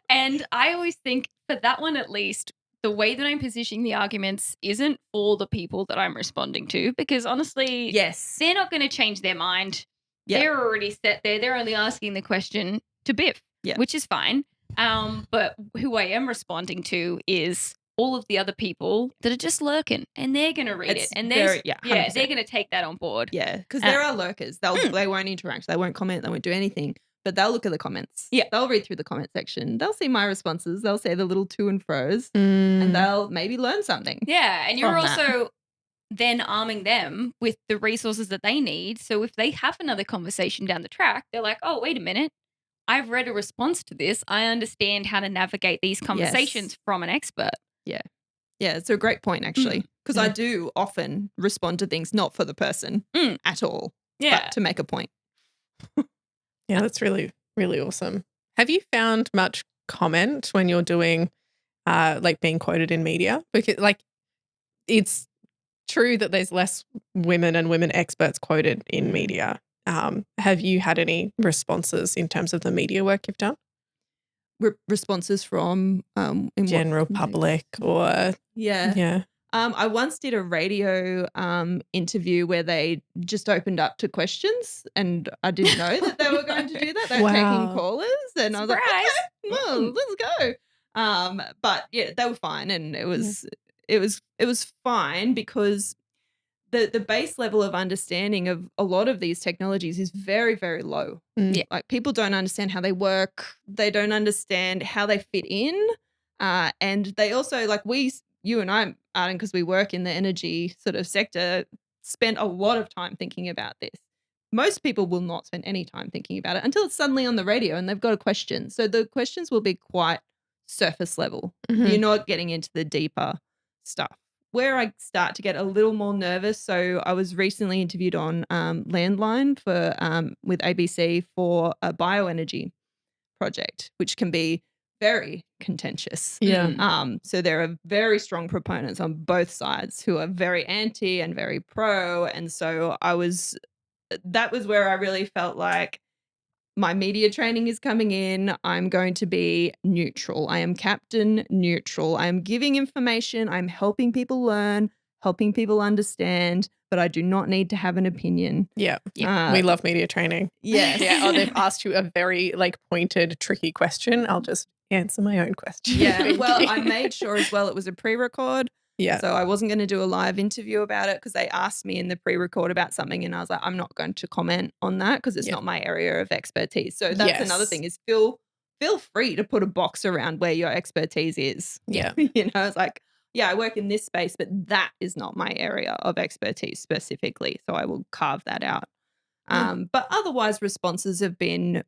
And I always think for that one at least, the way that I'm positioning the arguments isn't for the people that I'm responding to because honestly, they're not going to change their mind. They're already set there. They're only asking the question to biff, which is fine. But who I am responding to is all of the other people that are just lurking and they're going to read it. And they're going to take that on board. Yeah, because there are lurkers. They won't interact. They won't comment. They won't do anything. But they'll look at the comments. Yeah. They'll read through the comment section. They'll see my responses. They'll say the little to and fro's and they'll maybe learn something. Yeah. And you're also then arming them with the resources that they need. So if they have another conversation down the track, they're like, oh, wait a minute. I've read a response to this. I understand how to navigate these conversations from an expert. Yeah. Yeah, it's a great point, actually, because I Yeah. do often respond to things not for the person at all, Yeah. but to make a point. Yeah, that's really, really awesome. Have you found much comment when you're doing like being quoted in media? Because like it's true that there's less women and women experts quoted in media. Have you had any responses in terms of the media work you've done? Responses from in what General context? public or Yeah. I once did a radio interview where they just opened up to questions, and I didn't know that they were going to do that. They were taking Wow. callers, and I was like, Surprise. okay, well, let's go. But yeah, they were fine, and it was fine because the base level of understanding of a lot of these technologies is very, very low. Yeah. Like people don't understand how they work. They don't understand how they fit in. And they also, like you and I, Arden, because we work in the energy sort of sector, spend a lot of time thinking about this. Most people will not spend any time thinking about it until it's suddenly on the radio and they've got a question. So the questions will be quite surface level. Mhm. You're not getting into the deeper stuff. Where I start to get a little more nervous. So I was recently interviewed on Landline for with ABC for a bioenergy project, which can be very contentious. Yeah. So there are very strong proponents on both sides who are very anti and very pro. And so that was where I really felt like my media training is coming in. I'm going to be neutral. I am captain neutral. I am giving information. I'm helping people learn, helping people understand, but I do not need to have an opinion. Yeah. Uh, We love media training. Yes. Yeah. Oh, they've asked you a very like pointed, tricky question. I'll just answer my own question. Yeah. Thank Well, you. I made sure as well it was a pre-record. Yeah. So I wasn't going to do a live interview about it because they asked me in the pre-record about something and I was like, I'm not going to comment on that because it's Yeah. not my area of expertise. So that's another Yes. thing is feel free to put a box around where your expertise is. Yeah. It's like, yeah, I work in this space, but that is not my area of expertise specifically. So I will carve that out. But otherwise responses have been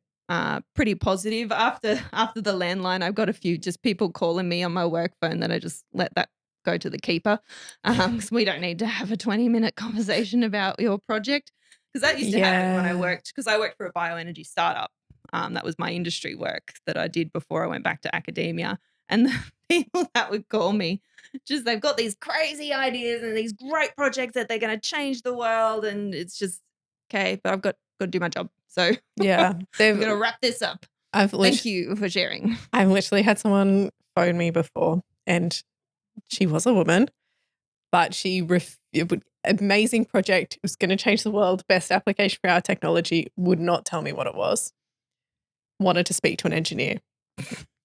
pretty positive. After the landline, I've got a few just people calling me on my work phone that I just let that go to the keeper because we don't need to have a 20-minute conversation about your project because that used to happen when I worked for a bioenergy startup. That was my industry work that I did before I went back to academia. And the people that would call me, just they've got these crazy ideas and these great projects that they're going to change the world. And it's just, okay, but I've got to do my job. So Yeah. I'm going to wrap this up. Thank you for sharing. I've literally had someone phone me before and she was a woman, but amazing project. It was going to change the world. Best application for our technology. Would not tell me what it was. Wanted to speak to an engineer.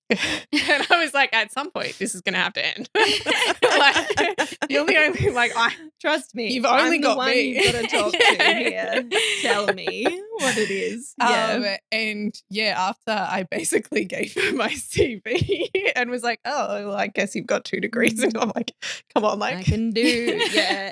And I was like, at some point, this is going to have to end. Like, you're the only, like, Trust me. You've only I'm got the one me. you've got to talk to here. Tell me what it is. Yeah. And yeah, after I basically gave her my CV and was like, oh, well, I guess you've got 2 degrees. And I'm like, come on, like. I can do. Yeah.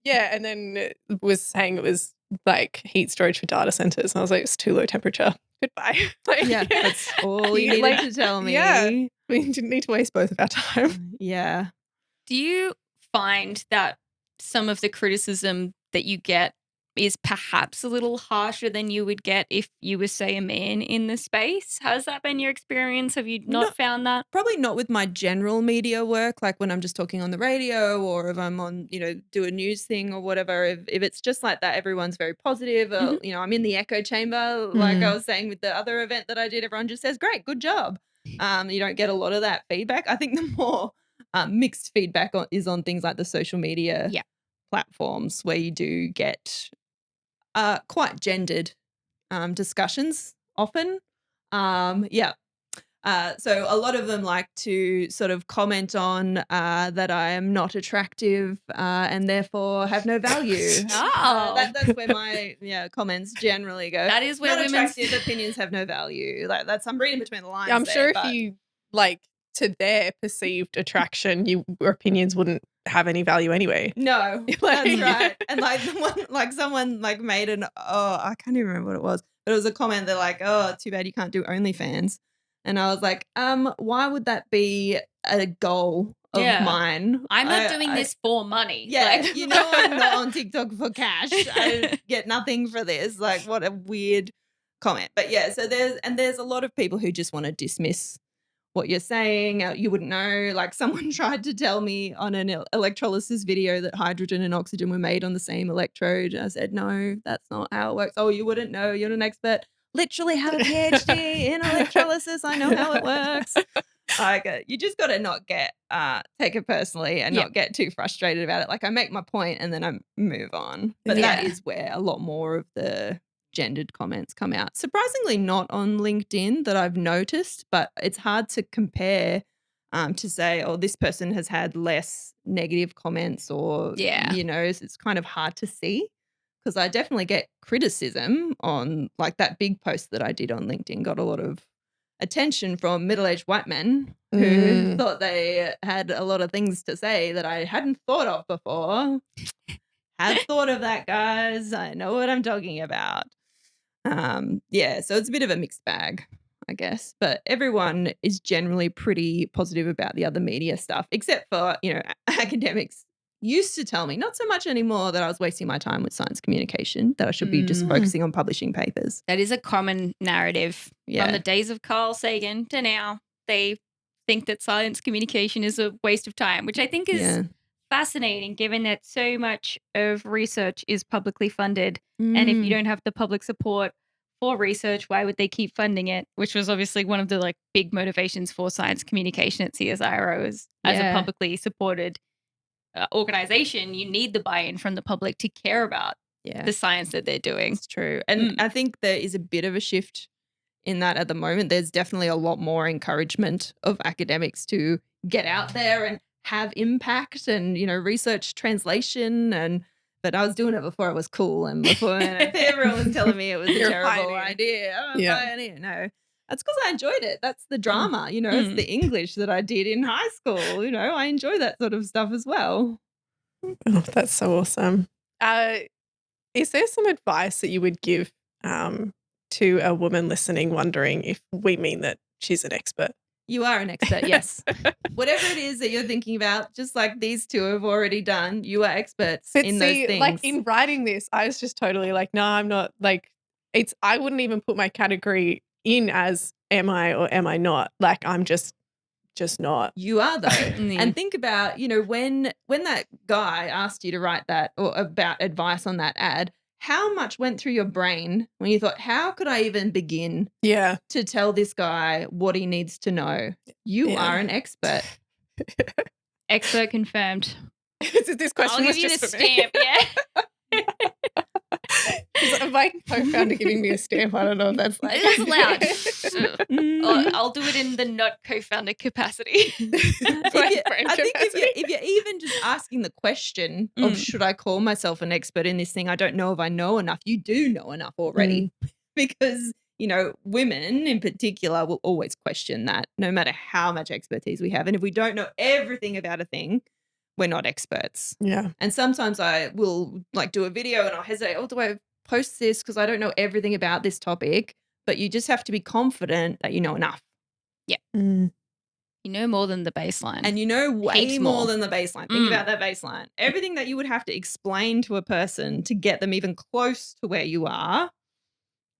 Yeah. And then it was saying it was like heat storage for data centers. And I was like, it's too low temperature. Goodbye. Like, Yeah. That's all you needed like, to tell me. yeah. We didn't need to waste both of our time. Yeah. Do you find that some of the criticism that you get is perhaps a little harsher than you would get if you were, say, a man in the space? Has that been your experience? Have you not found that? Probably not with my general media work, like when I'm just talking on the radio or if I'm on, do a news thing or whatever. If it's just like that, everyone's very positive. I'm in the echo chamber, like I was saying with the other event that I did, everyone just says, great, good job. You don't get a lot of that feedback. I think the more mixed feedback is on things like the social media platforms where you do get quite gendered discussions often. So a lot of them like to sort of comment on that I am not attractive and therefore have no value. That's where my comments generally go. That is where not women's attractive opinions have no value. Like I'm reading between the lines. I'm sure but if you like to their perceived attraction, your opinions wouldn't have any value anyway. No, Like- that's right. And like someone like made I can't even remember what it was. But it was a comment that like, oh, too bad you can't do OnlyFans. And I was like, why would that be a goal of mine? I'm not doing this for money. Yeah, Like, I'm not on TikTok for cash. I get nothing for this. Like, what a weird comment. But yeah, so there's a lot of people who just want to dismiss what you're saying. You wouldn't know. Like someone tried to tell me on an electrolysis video that hydrogen and oxygen were made on the same electrode. And I said, no, that's not how it works. Oh, you wouldn't know. You're an expert. Literally have a PhD in electrolysis. I know how it works. Like you just got to not get take it personally and not get too frustrated about it. Like I make my point and then I move on. But that is where a lot more of the gendered comments come out. Surprisingly not on LinkedIn that I've noticed, but it's hard to compare to say, oh, this person has had less negative comments or, it's kind of hard to see. Because I definitely get criticism on like that big post that I did on LinkedIn got a lot of attention from middle-aged white men who thought they had a lot of things to say that I hadn't thought of before. Had thought of that, guys. I know what I'm talking about. So it's a bit of a mixed bag, I guess. But everyone is generally pretty positive about the other media stuff, except for, academics used to tell me, not so much anymore, that I was wasting my time with science communication, that I should be just focusing on publishing papers. That is a common narrative from the days of Carl Sagan to now. They think that science communication is a waste of time, which I think is fascinating given that so much of research is publicly funded. And if you don't have the public support for research, why would they keep funding it? Which was obviously one of the like big motivations for science communication at CSIRO as a publicly supported organization. You need the buy-in from the public to care about the science that they're doing. It's true. And I think there is a bit of a shift in that at the moment. There's definitely a lot more encouragement of academics to get out there and have impact and, research translation. But I was doing it before it was cool and before everyone was telling me it was a terrible idea. I'm a pioneer. No. That's because I enjoyed it. That's the drama, it's the English that I did in high school. I enjoy that sort of stuff as well. Oh, that's so awesome. Is there some advice that you would give to a woman listening wondering if we mean that she's an expert? You are an expert, yes. Whatever it is that you're thinking about, just like these two have already done, you are experts in those things. Like in writing this, I was just totally like, no, I'm not. Like, I wouldn't even put my category in as am I or am I not. Like, I'm just not. You are though. And think about, when that guy asked you to write that or about advice on that ad, how much went through your brain when you thought, how could I even begin to tell this guy what he needs to know? You are an expert. Expert confirmed. This question I'll was give you just the for me. stamp, My co-founder giving me a stamp. I don't know if that's like it's allowed. I'll do it in the not co-founder capacity. I think if you're even just asking the question of should I call myself an expert in this thing, I don't know if I know enough. You do know enough already because, women in particular will always question that no matter how much expertise we have. And if we don't know everything about a thing, we're not experts. Yeah. And sometimes I will like do a video and I'll hesitate, do I post this because I don't know everything about this topic? But you just have to be confident that you know enough. Yeah. You know more than the baseline. And you know way more than the baseline. Think about that baseline. Everything that you would have to explain to a person to get them even close to where you are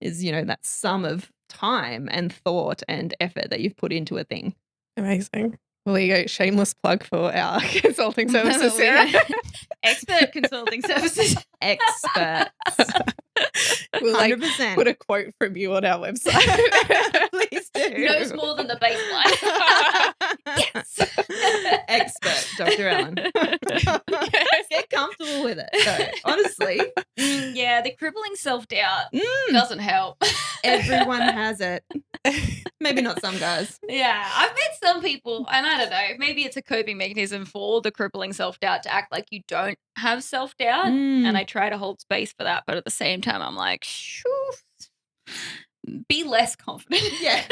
is, that sum of time and thought and effort that you've put into a thing. Amazing. Well, there you go. Shameless plug for our consulting services, Sarah. Expert consulting services. Experts. We'll 100%. Put a quote from you on our website. Please do. Knows more than the baseline. Yes. Expert, Dr. Allen. Yes. Get comfortable with it. So, honestly. Yeah, the crippling self-doubt doesn't help. Everyone has it. Maybe not some guys. Yeah, I've met some people, and I don't know, maybe it's a coping mechanism for the crippling self-doubt to act like you don't have self-doubt, and I try to hold space for that, but at the same time, I'm like, shoo, be less confident. Yeah.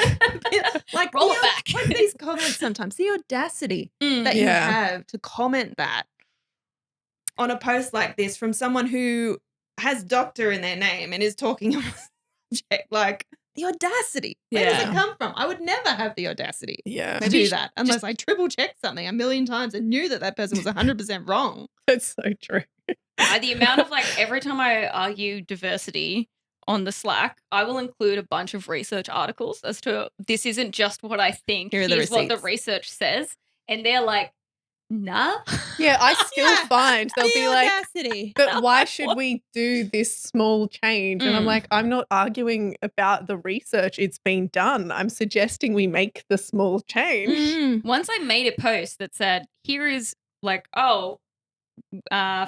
Like, roll it back. Like these comments sometimes, the audacity that you have to comment that on a post like this from someone who has doctor in their name and is talking check. Like, the audacity. Where does it Yeah. come from? I would never have the audacity Yeah. to do that unless I triple checked something a million times and knew that that person was 100% wrong. That's so true. The amount of like every time I argue diversity on the Slack, I will include a bunch of research articles as to this isn't just what I think. Here are the Here's what the receipts. research says. And they're like, nah. Yeah, I still Yeah. find they'll The be like, audacity. but why should we do this small change? And I'm Mm. like, I'm not arguing about the research. It's been done. I'm suggesting we make the small change. Mm. Once I made a post that said, here is like,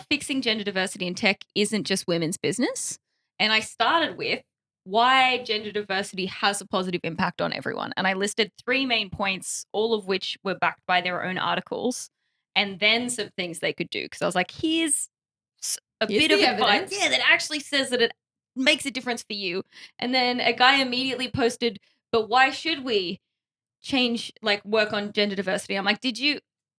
fixing gender diversity in tech isn't just women's business. And I started with why gender diversity has a positive impact on everyone. And I listed 3 main points, all of which were backed by their own articles, and then some things they could do. Because I was like, here's a Here's bit of the advice evidence. that actually says that it makes a difference for you. And then a guy immediately posted, but why should we change, like work on gender diversity? I'm like, did you,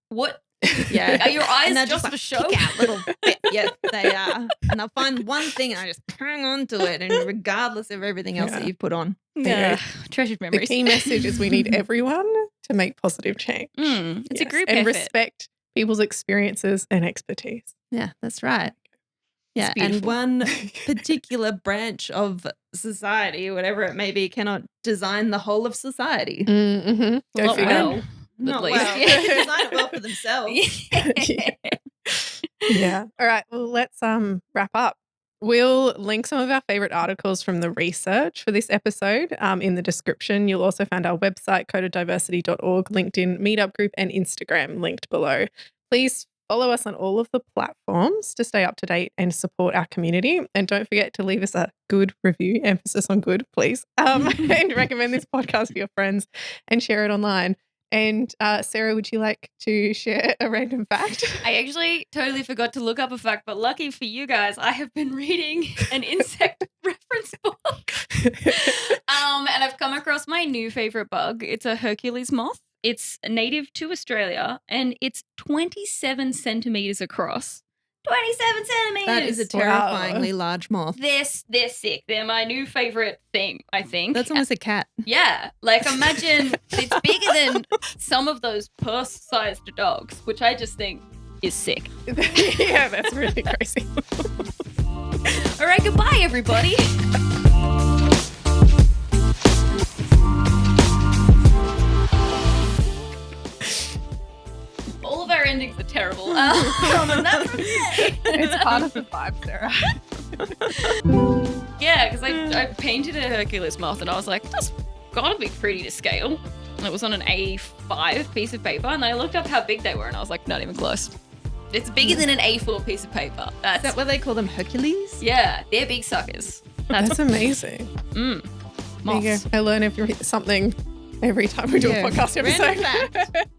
what? Yeah. Are your eyes And they're just like, for show? pick out little bit. Yes, they are. And I'll find one thing and I just hang on to it, and regardless of everything else Yeah. that you've put on. Yeah. Treasured The memories. key message is we need everyone to make positive change. It's a Yes, group and effort. respect people's experiences and expertise. Yeah, that's right. Yeah, and beautiful. one particular branch of society, whatever it may be, cannot design the whole of society. Mm-hmm. Go Not figure. well. Not least. well. Yeah. They design it well for themselves. Yeah. All right. Well, let's wrap up. We'll link some of our favorite articles from the research for this episode in the description. You'll also find our website, codeddiversity.org, LinkedIn, Meetup group, and Instagram linked below. Please follow us on all of the platforms to stay up to date and support our community. And don't forget to leave us a good review, emphasis on good, please, and recommend this podcast to your friends and share it online. And Sarah, would you like to share a random fact? I actually totally forgot to look up a fact, but lucky for you guys, I have been reading an insect reference book. And I've come across my new favorite bug. It's a Hercules moth. It's native to Australia and it's 27 centimeters across. 27 centimeters. That is a terrifyingly large moth. They're sick. They're my new favorite thing, I think. That's almost a cat. Yeah, like imagine it's bigger than some of those purse-sized dogs, which I just think is sick. Yeah, that's really crazy. All right, goodbye, everybody. All of our endings are terrible. And that's it. It's part of the vibe, Sarah. Yeah, because I painted a Hercules moth and I was like, that's gotta be pretty to scale. And it was on an A5 piece of paper, and I looked up how big they were, and I was like, not even close. It's bigger than an A4 piece of paper. Is that what they call them, Hercules? Yeah, they're big suckers. That's amazing. There you Moths. go. I learn something every time we do a Yeah. podcast Random episode. fact.